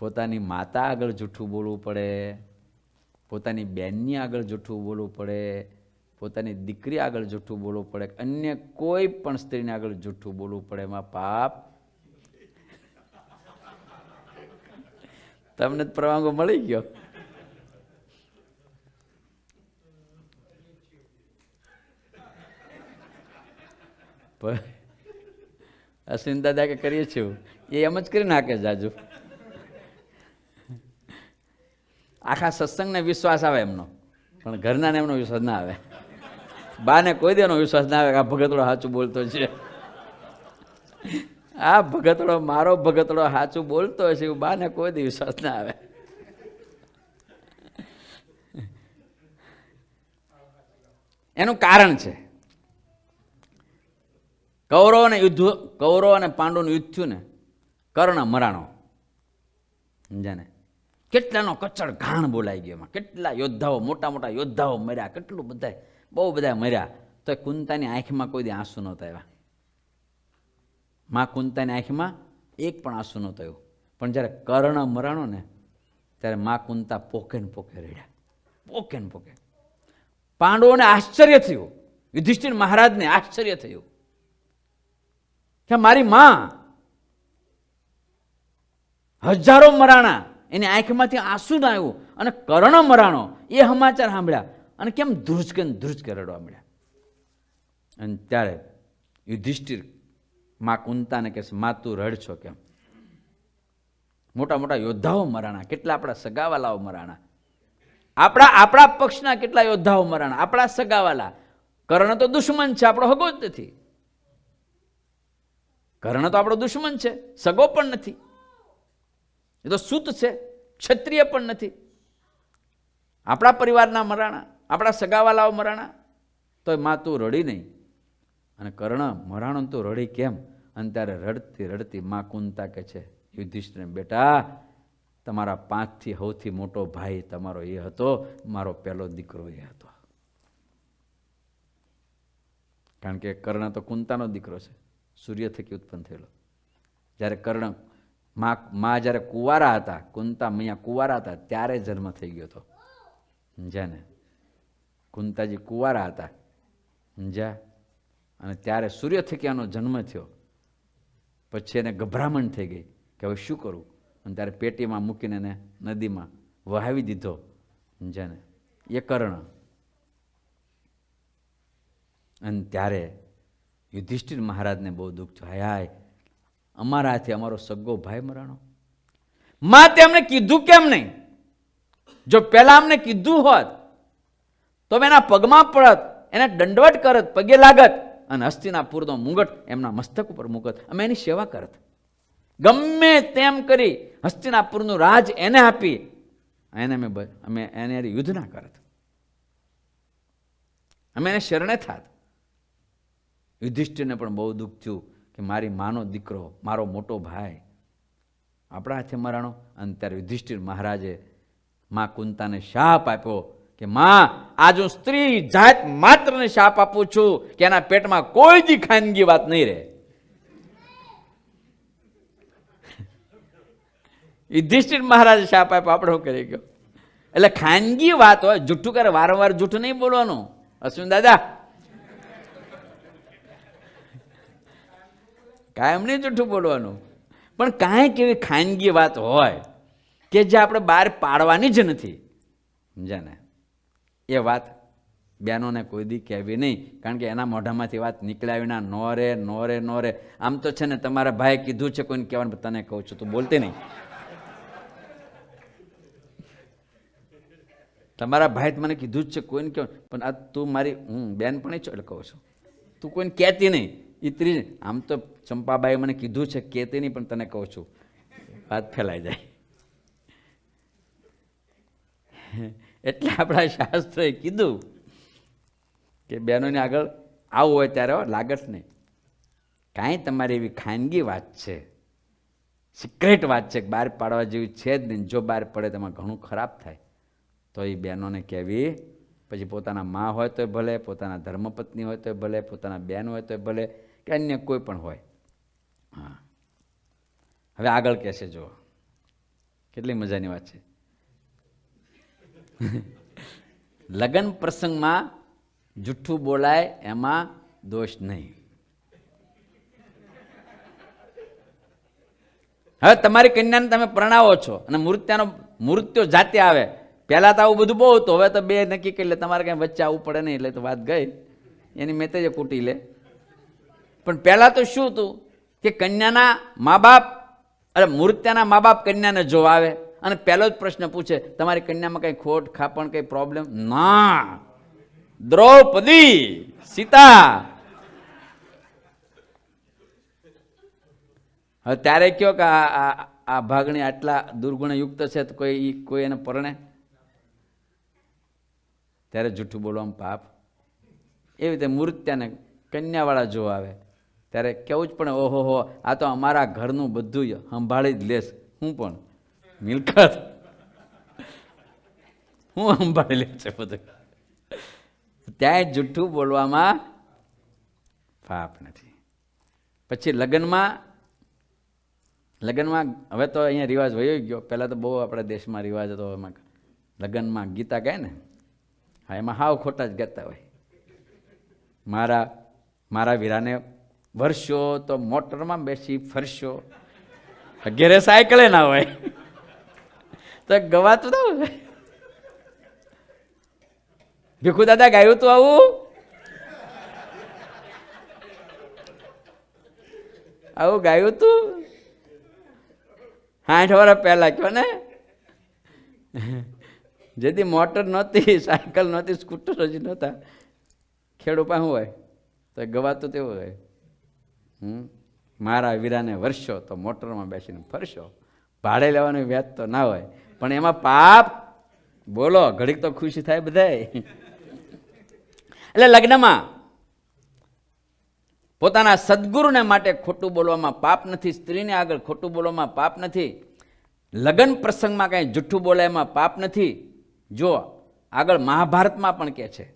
પોતાની માતા આગળ જૂઠું બોલવું પડે, પોતાની બેનની આગળ જૂઠું બોલવું પડે, પોતાની દીકરી આગળ જૂઠું બોલવું પડે, અન્ય કોઈ પણ સ્ત્રીને આગળ જૂઠું બોલવું પડે, એમાં પાપ. તમને પરવાનગો મળી ગયો. અશ્વિન દાદા કે કરીએ છીએ એ એમ જ કરી નાખે જાજુ. આખા સત્સંગને વિશ્વાસ આવે એમનો, પણ ઘરનાને એમનો વિશ્વાસ ના આવે. બાને કોઈ દેનો વિશ્વાસ ના આવે કે આ ભગતડો સાચું બોલતો છે, આ ભગતડો, મારો ભગતડો સાચું બોલતો છે, એવું બાને કોઈ દી વિશ્વાસ ના આવે. એનું કારણ છે, કૌરવ અને પાંડવનું યુદ્ધ થયું ને, કર્ણ મરાણો, સમજાને, કેટલાનો કચડ ઘાણ બોલાઈ ગયો એમાં, કેટલા યોદ્ધાઓ, મોટા મોટા યોદ્ધાઓ મર્યા, કેટલું બધા, બહુ બધા મર્યા, તો કુંતાની આંખમાં કોઈ દી આંસુ નહોતા આવ્યા. માં કુંતાની આંખમાં એક પણ આંસુ નહોતું આવ્યું. પણ જ્યારે કર્ણ મરાણો ને ત્યારે માં કુંતા પોકે ને પોકે રડ્યા, પોકે ને પોકે. પાંડવોને આશ્ચર્ય થયું, યુધિષ્ઠિર મહારાજને આશ્ચર્ય થયું કે મારી માં હજારો મરાણા, એની આંખમાંથી આંસુ ના આવ્યું, અને કર્ણ મરાણો એ સમાચાર સાંભળ્યા અને કેમ ધ્રુજકે રડવા મળ્યા. અને ત્યારે યુધિષ્ઠિર માં કુંતાને કહે છે, માં તું રડ છો કેમ? મોટા મોટા યોદ્ધાઓ મરાણા, કેટલા આપણા સગાવાલાઓ મરાણા, આપણા પક્ષના કેટલા યોદ્ધાઓ મરાણા, આપણા સગાવાલા. કર્ણ તો દુશ્મન છે, આપણો હગો જ નથી. કર્ણ તો આપણો દુશ્મન છે, સગો પણ નથી, એ તો સૂત છે, ક્ષત્રિય પણ નથી. આપણા પરિવારના મરાણા, આપણા સગાવાલાઓ મરાણા, તો માં તું રડી નહીં. અને કર્ણ મરાણો તું રડી કેમ? અને ત્યારે રડતી રડતી માં કુંતા કે છે યુધિષ્ઠિરને, બેટા તમારા 5થી સૌથી મોટો ભાઈ તમારો એ હતો, મારો પહેલો દીકરો એ હતો. કારણ કે કર્ણ તો કુંતાનો દીકરો છે, સૂર્ય થકી ઉત્પન્ન થયેલો. જ્યારે કર્ણ માં જ્યારે કુંવારા હતા, કુંતા મૈયા કુંવારા હતા, ત્યારે જન્મ થઈ ગયો હતો. સમજ્યા ને? કુંતાજી કુંવારા હતા, સમજ્યા? અને ત્યારે સૂર્ય થકી આનો જન્મ થયો. પછી એને ગભરામણ થઈ ગઈ કે હવે શું કરું, અને ત્યારે પેટીમાં મૂકીને એને નદીમાં વહાવી દીધો. સમજ્યા ને? એ કર્ણ. અને ત્યારે યુધિષ્ઠિર મહારાજને બહુ દુઃખ થયું, હાય હાય, અમારા હાથે અમારો સગો ભાઈ મરાણો. માં તે અમને કીધું કેમ નહીં? જો પહેલા અમને કીધું હોત તો એના પગમાં પડત, એને દંડવટ કરત, પગે લાગત, અને હસ્તિનાપુરનો મુગટ એમના મસ્તક ઉપર મૂકત. અમે એની સેવા કરત. ગમે તેમ કરી હસ્તિનાપુરનું રાજ એને આપી એને અમે એને યુદ્ધ ના કરત. અમે એને શરણે થાત. યુધિષ્ઠિરને પણ બહુ દુઃખ થયું કે મારી માનો દીકરો, મારો મોટો ભાઈ આપણા હાથે મરાણો. અને ત્યારે યુધિષ્ઠિર મહારાજે મા કુંતાને શાપ આપ્યો કે માં, આજ હું સ્ત્રી જાત માત્રને શાપ આપું છું કે એના પેટમાં કોઈ દી ખાનગી વાત નહીં રહે. યુધિષ્ઠિર મહારાજે શાપ આપ્યો, આપણે શું કરી ગયો? એટલે ખાનગી વાત હોય, જૂઠું કરે, વારંવાર જૂઠું નહીં બોલવાનું. અશ્વિન દાદા, કાયમ નહીં જૂઠું બોલવાનું, પણ કાંઈક એવી ખાનગી વાત હોય કે જે આપણે બહાર પાડવાની જ નથી, સમજ્યા ને? એ વાત બહેનોને કોઈ દી કહેવી નહીં, કારણ કે એના મોઢામાંથી વાત નીકળ્યા વિના નો રે. આમ તો છે ને, તમારા ભાઈ કીધું છે કોઈને કહેવાનું, તને કહું છું, તું બોલતી નહીં. તમારા ભાઈ મને કીધું જ છે કોઈને કહેવાનું, પણ આ તું મારી હું બેન પણ છો એટલે કહું છું, તું કોઈને કહેતી નહીં. ઇતરી આમ તો ચંપાબાઈ મને કીધું છે કહેતી નહીં, પણ તને કહું છું, વાત ફેલાઈ જાય. એટલે આપણા શાસ્ત્રોએ કીધું કે બહેનોને આગળ આવું હોય ત્યારે લાગત નહીં. કાંઈ તમારી એવી ખાનગી વાત છે, સિક્રેટ વાત છે, બહાર પાડવા જેવી છે જ નહીં. જો બહાર પડે તેમાં ઘણું ખરાબ થાય, તો એ બહેનોને કહેવી. પછી પોતાના મા હોય તોય ભલે, પોતાના ધર્મપત્ની હોય તોય ભલે, પોતાના બેન હોય તોય ભલે, કે અન્ય કોઈ પણ હોય. હા, હવે આગળ કહે છે, જો કેટલી મજાની વાત છે. લગ્ન પ્રસંગમાં જુઠ્ઠું બોલાય એમાં દોષ નહીં. હવે તમારી કન્યાને તમે પરણાવો છો અને મૃત્યુ જાતે આવે. પહેલા તો આવું બધું બહુ હતું, હવે તો બે નક્કી કરી લે, તમારે કઈ વચ્ચે આવવું પડે નહીં, એટલે તો વાત ગઈ, એની મેતે જ કૂટી લે. પણ પહેલા તો શું હતું કે કન્યાના મા બાપ, અરે મૂર્ત્યાના મા બાપ કન્યાને જોવા આવે અને પહેલો જ પ્રશ્ન પૂછે, તમારી કન્યામાં કઈ ખોટ ખાપણ કઈ પ્રોબ્લેમ? ના, દ્રૌપદી સીતા. હવે ત્યારે કયો કે આ ભાગણી આટલા દુર્ગુણયુક્ત છે તો કોઈ એને પરણે? ત્યારે જૂઠું બોલવામાં પાપ. એવી રીતે મૂર્ત્યાને કન્યાવાળા જોવા આવે ત્યારે કેવું જ પણ, ઓહો હો, આ તો અમારા ઘરનું બધું સંભાળી જ લેશ. હું પણ મિલકત હું સંભાળી લે છે બધું. ત્યાં જૂઠું બોલવામાં પાપ નથી. પછી લગ્નમાં હવે તો અહીંયા રિવાજ વયો ગયો. પહેલાં તો બહુ આપણા દેશમાં રિવાજ હતો. એમાં લગ્નમાં ગીતા ગાય ને, હા, એમાં હાવ ખોટા જ ગાતા હોય. મારા વીરાને વર્ષો તો મોટરમાં બેસી ફરશો, ઘેરે સાયકલે ના હોય તો ગવાતું તો. ભીખુ દાદા ગાયું તું આવું ગાયું તું 60 વર્ષ પહેલા, કયો ને? જેથી મોટર નહોતી, સાયકલ નહોતી, સ્કૂટર હજી નહોતા, ખેડૂત પાસે હોય તો ગવાતું તેવું હોય. મારા વીરાને વર્ષો તો મોટરમાં બેસીને ફરશો, ભાડે લેવાનું વ્યાજ તો ના હોય, પણ એમાં પાપ બોલો, ઘડીક તો ખુશી થાય બધાય. એટલે લગ્નમાં પોતાના સદગુરુને માટે ખોટું બોલવામાં પાપ નથી, સ્ત્રીને આગળ ખોટું બોલવામાં પાપ નથી, લગ્ન પ્રસંગમાં કાંઈ જુઠ્ઠું બોલાય એમાં પાપ નથી. જો આગળ મહાભારતમાં પણ કહે છે,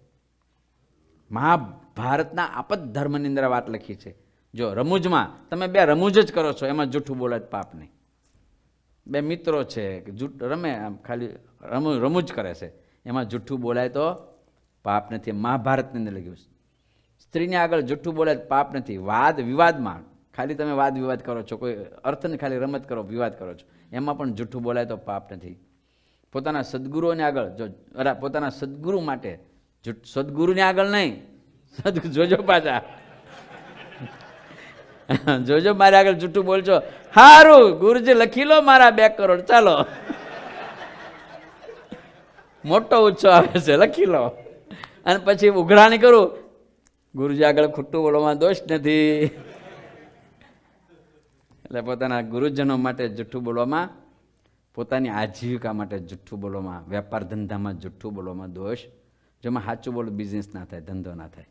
મહાભારતના આપદ ધર્મની અંદર વાત લખી છે. જો રમૂજમાં તમે બે રમૂજ જ કરો છો, એમાં જૂઠું બોલાય પાપ નહીં. બે મિત્રો છે જૂઠ રમે, આમ ખાલી રમૂજ કરે છે, એમાં જૂઠું બોલાય તો પાપ નથી. મહાભારતની અંદર લખ્યું. સ્ત્રીને આગળ જૂઠું બોલાય પાપ નથી. વાદ વિવાદમાં ખાલી તમે વાદ વિવાદ કરો છો, કોઈ અર્થને ખાલી રમત કરો, વિવાદ કરો છો, એમાં પણ જૂઠું બોલાય તો પાપ નથી. પોતાના સદગુરુઓને આગળ પોતાના સદગુરુ માટે, સદગુરુને આગળ નહીં, જોજો પાછા જોજો મારે આગળ જૂઠું બોલજો, હારું ગુરુજી લખી લો મારા 2 કરોડ, ચાલો મોટો ઉત્સવ આવે છે, લખી લો. અને પછી ઉઘરાણી કરું, ગુરુજી આગળ ખોટું બોલવામાં દોષ નથી. એટલે પોતાના ગુરુજનો માટે જૂઠું બોલવામાં, પોતાની આજીવિકા માટે જૂઠું બોલવામાં, વેપાર ધંધામાં જૂઠું બોલવામાં દોષ. જેમાં સાચું બોલો બિઝનેસ ના થાય, ધંધો ના થાય.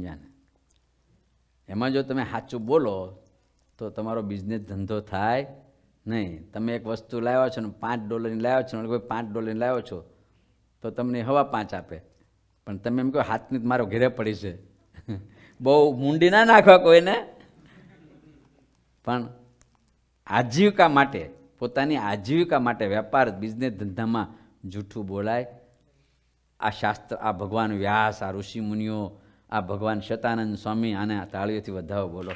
જાને એમાં જો તમે સાચું બોલો તો તમારો બિઝનેસ ધંધો થાય નહીં. તમે એક વસ્તુ લાવ્યો છો ને $5 લાવ્યો છો, કોઈ $5 લાવ્યો છો તો તમને 5.5 આપે, પણ તમે એમ કહો હાથની મારો ઘેરે પડી છે. બહુ મૂંડી ના નાખવા કોઈને, પણ આજીવિકા માટે, પોતાની આજીવિકા માટે વેપાર બિઝનેસ ધંધામાં જૂઠું બોલાય. આ શાસ્ત્ર, આ ભગવાન વ્યાસ, આ ઋષિ મુનિઓ, આ ભગવાન શતાનંદ સ્વામી, આને તાળીઓથી વધાવો બોલો.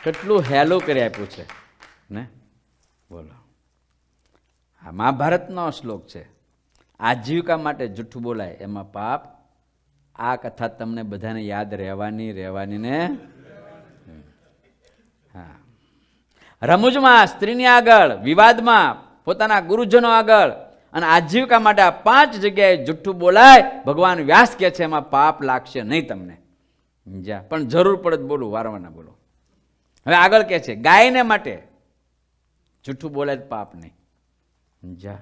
કેટલું હેલું કરી આપ્યું છે ને, બોલો. આ મહાભારતનો શ્લોક છે. આજીવિકા માટે જૂઠું બોલાય એમાં પાપ. આ કથા તમને બધાને યાદ રહેવાની ને. હા, રમૂજમાં, સ્ત્રીની આગળ, વિવાદમાં, પોતાના ગુરુજનો આગળ અને આજીવિકા માટે આ 5 જગ્યાએ જૂઠું બોલાય. ભગવાન વ્યાસ કહે છે એમાં પાપ લાગશે નહીં તમને. જા, પણ જરૂર પડે તો બોલું, વારંવાર ના બોલો. હવે આગળ કહે છે ગાયને માટે જૂઠું બોલાય તો પાપ નહીં. જા,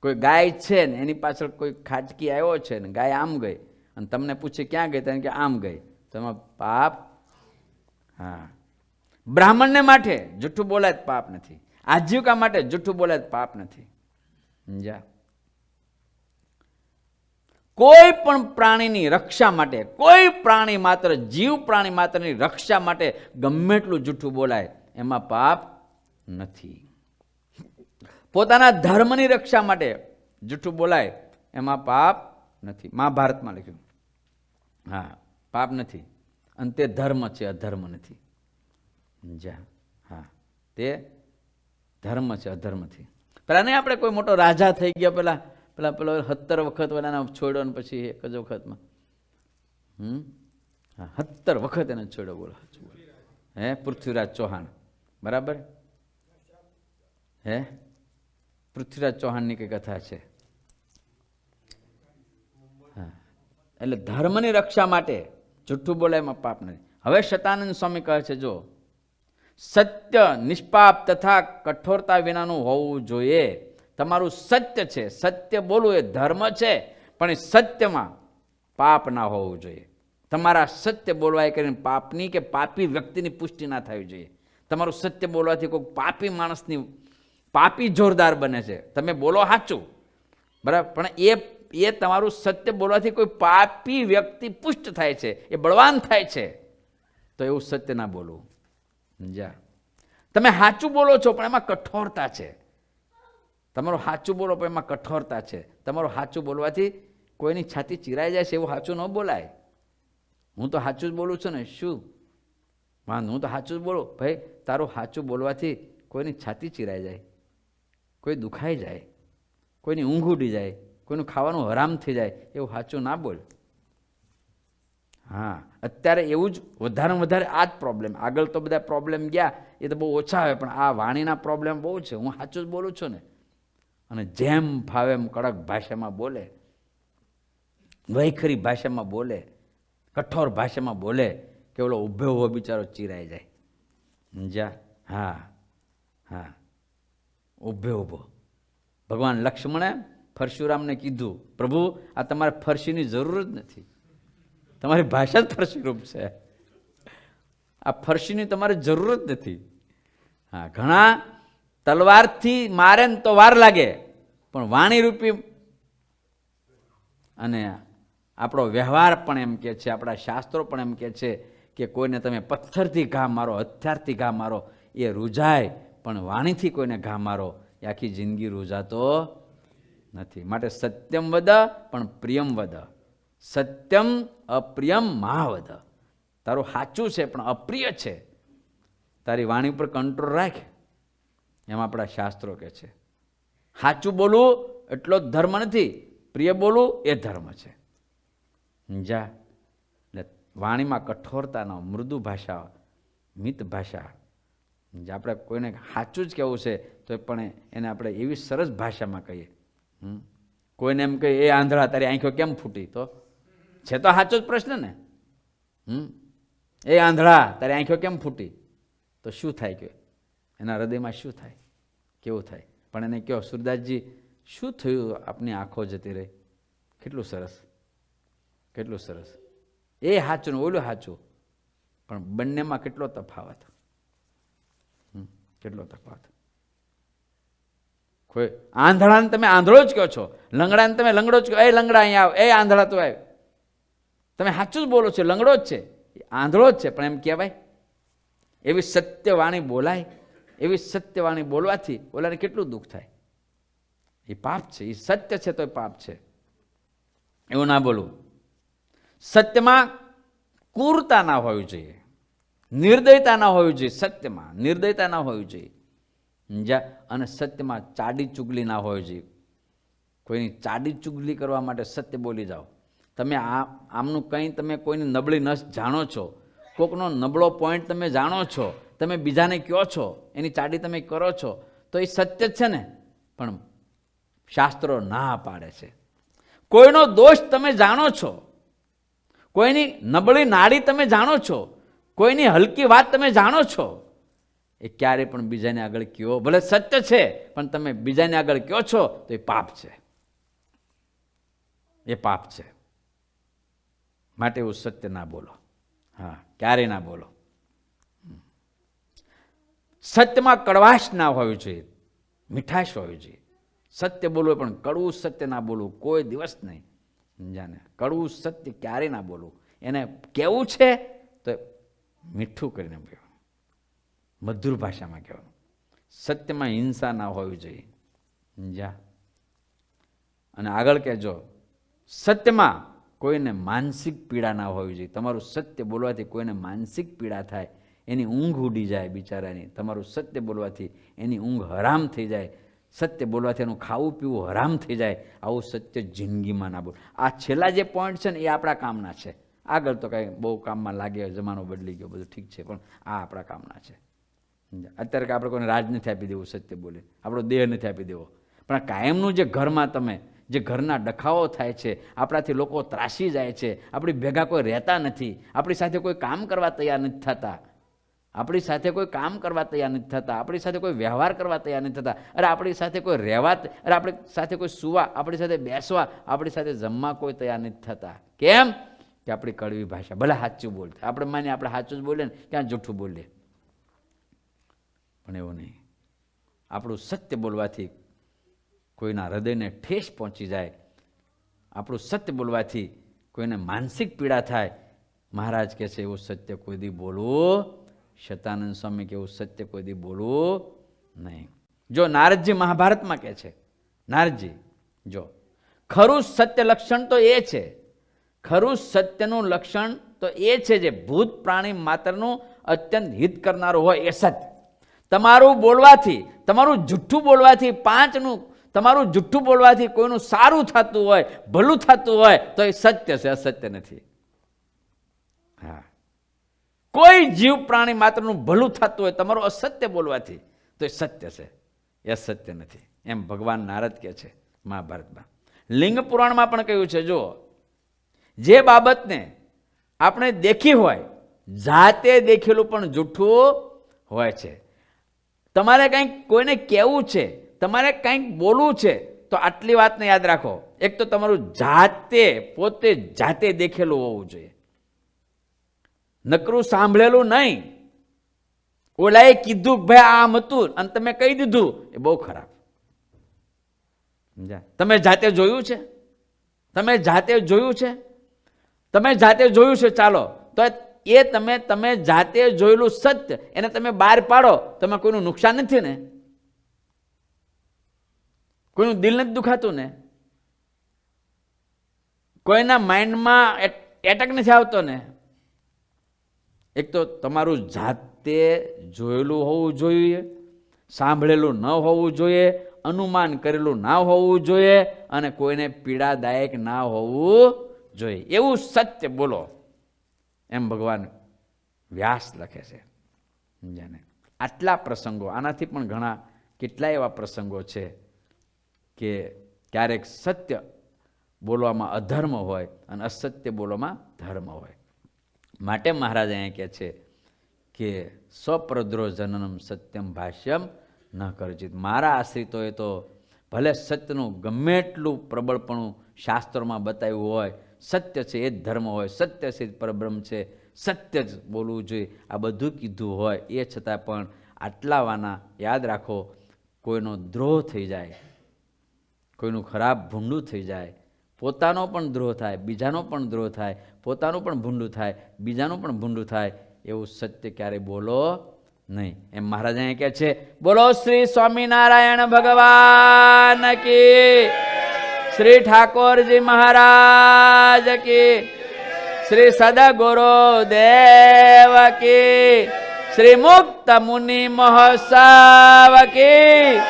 કોઈ ગાય છે ને એની પાછળ કોઈ ખાટકી આવ્યો છે ને ગાય આમ ગઈ અને તમને પૂછે ક્યાં ગઈ, તો કે આમ ગઈ, તો એમાં પાપ. હા, બ્રાહ્મણને માટે જૂઠું બોલાય તો પાપ નથી. આજીવિકા માટે જૂઠું બોલાય તો પાપ નથી. જા, કોઈ પણ પ્રાણીની રક્ષા માટે, કોઈ પ્રાણી માત્ર, જીવ પ્રાણી માત્રની રક્ષા માટે ગમે એટલું જૂઠું બોલાય એમાં પાપ નથી. પોતાના ધર્મની રક્ષા માટે જૂઠું બોલાય એમાં પાપ નથી. મહાભારતમાં લખ્યું. હા, પાપ નથી. અને તે ધર્મ છે, અધર્મ નથી. જા, હા, તે ધર્મ છે, અધર્મથી. પેલા નહીં આપણે કોઈ મોટો રાજા થઈ ગયા, પેલો 17 વખત પેલાના છોડ્યો ને પછી એક જ વખતમાં 17 વખત એને છોડ્યો. બોલો, હે પૃથ્વીરાજ ચૌહાણ, બરાબર? હે પૃથ્વીરાજ ચૌહાણની કઈ કથા છે. હા, એટલે ધર્મની રક્ષા માટે જૂઠું બોલાય એમાં પાપ નથી. હવે શતાનંદ સ્વામી કહે છે, જો સત્ય નિષ્પાપ તથા કઠોરતા વિનાનું હોવું જોઈએ. તમારું સત્ય છે, સત્ય બોલવું એ ધર્મ છે, પણ એ સત્યમાં પાપ ના હોવું જોઈએ. તમારા સત્ય બોલવા એ કરીને પાપની કે પાપી વ્યક્તિની પુષ્ટિ ના થવી જોઈએ. તમારું સત્ય બોલવાથી કોઈ પાપી માણસની પાપી જોરદાર બને છે. તમે બોલો સાચું, બરાબર, પણ એ તમારું સત્ય બોલવાથી કોઈ પાપી વ્યક્તિ પુષ્ટ થાય છે, એ બળવાન થાય છે, તો એવું સત્ય ના બોલવું. જા, તમે સાચું બોલો છો પણ એમાં કઠોરતા છે. તમારું સાચું બોલો પણ એમાં કઠોરતા છે. તમારું સાચું બોલવાથી કોઈની છાતી ચિરાઈ જાય છે એવું સાચું ન બોલાય. હું તો સાચું જ બોલું છું ને, શું વાંધો, હું તો સાચું જ બોલું. ભાઈ, તારું સાચું બોલવાથી કોઈની છાતી ચિરાઈ જાય, કોઈ દુખાઈ જાય, કોઈની ઊંઘ ઉડી જાય, કોઈનું ખાવાનું હરામ થઈ જાય, એવું સાચું ના બોલ. હા, અત્યારે એવું જ વધારે આ જ પ્રોબ્લેમ. આગળ તો બધા પ્રોબ્લેમ ગયા એ તો બહુ ઓછા આવે, પણ આ વાણીના પ્રોબ્લેમ બહુ છે. હું સાચું જ બોલું છું ને, અને જેમ ફાવે એમ કડક ભાષામાં બોલે, વૈખરી ભાષામાં બોલે, કઠોર ભાષામાં બોલે કે ઓલો ઊભો બિચારો ચીરાઈ જાય. જા, હા હા, ઊભો. ભગવાન લક્ષ્મણે પરશુરામને કીધું, પ્રભુ આ તમારે ફરશીની જરૂર જ નથી, તમારી ભાષા જ ફરશીરૂપ છે, આ ફરશીની તમારે જરૂર જ નથી. હા, ઘણા તલવારથી મારે ને તો વાર લાગે, પણ વાણીરૂપી અને આપણો વ્યવહાર પણ એમ કે છે, આપણા શાસ્ત્રો પણ એમ કે છે કે કોઈને તમે પથ્થરથી ઘા મારો, હથિયારથી ઘા મારો એ રૂજાય, પણ વાણીથી કોઈને ઘા મારો એ આખી જિંદગી રૂજાતો નથી. માટે સત્યમ વદ પણ પ્રિયમ વદ. સત્યમ અપ્રિયમ મહાવદ. તારું સાચું છે પણ અપ્રિય છે, તારી વાણી પર કંટ્રોલ રાખ, એમ આપણા શાસ્ત્રો કહે છે. સાચું બોલવું એટલો જ ધર્મ નથી, પ્રિય બોલવું એ ધર્મ છે. જા, એટલે વાણીમાં કઠોરતાનો, મૃદુ ભાષા, મિત ભાષા. આપણે કોઈને સાચું જ કહેવું છે તો પણ એને આપણે એવી સરસ ભાષામાં કહીએ. કોઈને એમ કહે એ આંધળા તારી આંખો કેમ ફૂટી, તો છે તો સાચો જ પ્રશ્ન ને. એ આંધળા તારી આંખો કેમ ફૂટી, તો શું થાય કે એના હૃદયમાં શું થાય, કેવું થાય. પણ એને કહો સુરદાસજી શું થયું, આપની આંખો જતી રહી. કેટલું સરસ, કેટલું સરસ. એ સાચું ને ઓલું સાચું, પણ બંનેમાં કેટલો તફાવત, કેટલો તફાવત. કોઈ આંધળાને તમે આંધળો જ કહો છો, લંગડાને તમે લંગડો જ કહો, એ લંગડા અહીંયા આવ, એ આંધળા તો આવ. તમે સાચું જ બોલો છો, લંગડો જ છે, આંધળો જ છે, પણ એમ કહેવાય. એવી સત્યવાણી બોલાય, એવી સત્યવાણી બોલવાથી ઓલાને કેટલું દુઃખ થાય. એ પાપ છે, એ સત્ય છે તો એ પાપ છે. એવું ના બોલવું. સત્યમાં ક્રૂરતા ના હોવી જોઈએ, નિર્દયતા ના હોવી જોઈએ. સત્યમાં નિર્દયતા ના હોવી જોઈએ. અને સત્યમાં ચાડી ચુગલી ના હોવી જોઈએ. કોઈની ચાડી ચુગલી કરવા માટે સત્ય બોલી જાઓ. તમે આમનું કંઈ તમે કોઈની નબળી નસ જાણો છો, કોકનો નબળો પોઈન્ટ તમે જાણો છો, તમે બીજાને કહો છો, એની ચાડી તમે કરો છો, તો એ સત્ય છે ને. પણ શાસ્ત્રો ના પાડે છે. કોઈનો દોષ તમે જાણો છો, કોઈની નબળી નાડી તમે જાણો છો, કોઈની હલકી વાત તમે જાણો છો, એ ક્યારે પણ બીજાને આગળ કહો. ભલે સત્ય છે પણ તમે બીજાને આગળ કહો છો તો એ પાપ છે, એ પાપ છે. માટે એવું સત્ય ના બોલો. હા, ક્યારેય ના બોલો. સત્યમાં કડવાશ ના હોવી જોઈએ, મીઠાશ હોવી જોઈએ. સત્ય બોલવું પણ કડવું સત્ય ના બોલવું કોઈ દિવસ નહીં. સમજાને? કડવું સત્ય ક્યારેય ના બોલવું. એને કહેવું છે તો મીઠું કરીને કહેવાનું, મધુર ભાષામાં કહેવાનું. સત્યમાં હિંસા ના હોવી જોઈએ. સમજ્યા? અને આગળ કહેજો, સત્યમાં કોઈને માનસિક પીડા ના હોવી જોઈએ. તમારું સત્ય બોલવાથી કોઈને માનસિક પીડા થાય, એની ઊંઘ ઉડી જાય બિચારાની. તમારું સત્ય બોલવાથી એની ઊંઘ હરામ થઈ જાય, સત્ય બોલવાથી એનું ખાવું પીવું હરામ થઈ જાય. આવું સત્ય જિંદગીમાં ના બોલ. આ છેલ્લા જે પોઈન્ટ છે ને એ આપણા કામના છે. આગળ તો કાંઈ બહુ કામમાં લાગે, જમાનો બદલી ગયો, બધું ઠીક છે, પણ આ આપણા કામના છે. અત્યારે કે આપણે કોઈને રાજ નથી આપી દેવું સત્ય બોલે, આપણો દેહ નથી આપી દેવો. પણ કાયમનું જે ઘરમાં તમે જે ઘરના ડખાઓ થાય છે, આપણાથી લોકો ત્રાસી જાય છે, આપણી ભેગા કોઈ રહેતા નથી, આપણી સાથે કોઈ કામ કરવા તૈયાર નથી થતા, આપણી સાથે કોઈ કામ કરવા તૈયાર નથી થતા, આપણી સાથે કોઈ વ્યવહાર કરવા તૈયાર નથી થતા, અરે આપણી સાથે કોઈ રહેવા, અરે આપણી સાથે કોઈ સુવા, આપણી સાથે બેસવા, આપણી સાથે જમવા કોઈ તૈયાર નથી થતા. કેમ કે આપણી કડવી ભાષા. ભલે સાચું બોલતા, આપણે માનીએ આપણે સાચું જ બોલીએ ને, ક્યાં જૂઠું બોલીએ. પણ એવું નહીં. આપણું સત્ય બોલવાથી કોઈના હૃદયને ઠેસ પહોંચી જાય, આપણું સત્ય બોલવાથી કોઈને માનસિક પીડા થાય. મહારાજ કહે છે એવું સત્ય કોઈ દી બોલવું, શતાનંદ સ્વામી કે એવું સત્ય કોઈ દી બોલવું નહીં. જો નારદજી મહાભારતમાં કહે છે, નારદજી જો ખરું સત્ય લક્ષણ તો એ છે, ખરું સત્યનું લક્ષણ તો એ છે જે ભૂત પ્રાણી માત્રનું અત્યંત હિત કરનારું હોય એ સત્ય. તમારું બોલવાથી, તમારું જુઠ્ઠું બોલવાથી, પાંચનું તમારું જુઠ્ઠું બોલવાથી કોઈનું સારું થતું હોય, ભલું થતું હોય તો એ સત્ય છે, અસત્ય નથી. હા, કોઈ જીવ પ્રાણી માત્રનું ભલું થતું હોય તમારું અસત્ય બોલવાથી તો એ સત્ય છે, એ અસત્ય નથી. એમ ભગવાન નારદ કહે છે મહાભારતમાં. લિંગ પુરાણમાં પણ કહ્યું છે, જો જે બાબતને આપણે દેખી હોય, જાતે દેખેલું પણ જૂઠું હોય છે. તમારે કંઈક કોઈને કહેવું છે, તમારે કંઈક બોલવું છે, તો આટલી વાતને યાદ રાખો. એક તો તમારું જાતે પોતે જાતે દેખેલું હોવું જોઈએ, નકરું સાંભળેલું નહીં. ઓલાએ કીધું ભાઈ આમ હતું અને તમે કહી દીધું, એ બહુ ખરાબ. સમજ્યા? તમે જાતે જોયું છે, તમે જાતે જોયું છે, તમે જાતે જોયું છે, ચાલો તો એ તમે જાતે જોયેલું સત્ય એને તમે બહાર પાડો, તમે કોઈનું નુકસાન નથી ને, કોઈનું દિલ નથી દુખાતું ને, કોઈના માઇન્ડમાં એટેક નથી આવતો ને. એક તો તમારું જાતે જોયેલું હોવું જોઈએ, સાંભળેલું ન હોવું જોઈએ, અનુમાન કરેલું ના હોવું જોઈએ, અને કોઈને પીડાદાયક ના હોવું જોઈએ. એવું સત્ય બોલો, એમ ભગવાન વ્યાસ લખે છે. સમજાને? આટલા પ્રસંગો, આનાથી પણ ઘણા કેટલાય એવા પ્રસંગો છે કે ક્યારેક સત્ય બોલવામાં અધર્મ હોય અને અસત્ય બોલવામાં ધર્મ હોય. માટે મહારાજ અહીંયા કહે છે કે સ્વપ્રદ્રો જનનમ સત્યમ ભાષ્યમ ન કરજિત. મારા આશ્રિતોએ તો ભલે સત્યનું ગમે એટલું પ્રબળપણું શાસ્ત્રોમાં બતાવ્યું હોય, સત્ય છે એ જ ધર્મ હોય, સત્ય છે એ જ પરબ્રહ્મ છે, સત્ય જ બોલવું જોઈએ, આ બધું કીધું હોય, એ છતાં પણ આટલા વાના યાદ રાખો, કોઈનો દ્રોહ થઈ જાય, કોઈનું ખરાબ ભૂંડું થઈ જાય, પોતાનો પણ દ્રોહ થાય, બીજાનો પણ દ્રોહ થાય, પોતાનું પણ ભૂંડું થાય, બીજાનું પણ ભૂંડું થાય, એવું સત્ય ક્યારેય બોલો નહીં. એમ મહારાજ અહીંયા કહે છે, બોલો શ્રી સ્વામિનારાયણ ભગવાન કી, શ્રી ઠાકોરજી મહારાજ કી, શ્રી સદગુરુ દેવ કી, શ્રી મુક્ત મુનિ મહોત્સવ કી,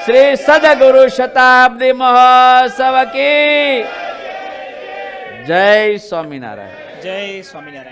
શ્રી સદગુરુ શતાબ્દી મહોત્સવ કી. જય સ્વામિનારાયણ. જય સ્વામિનારાયણ.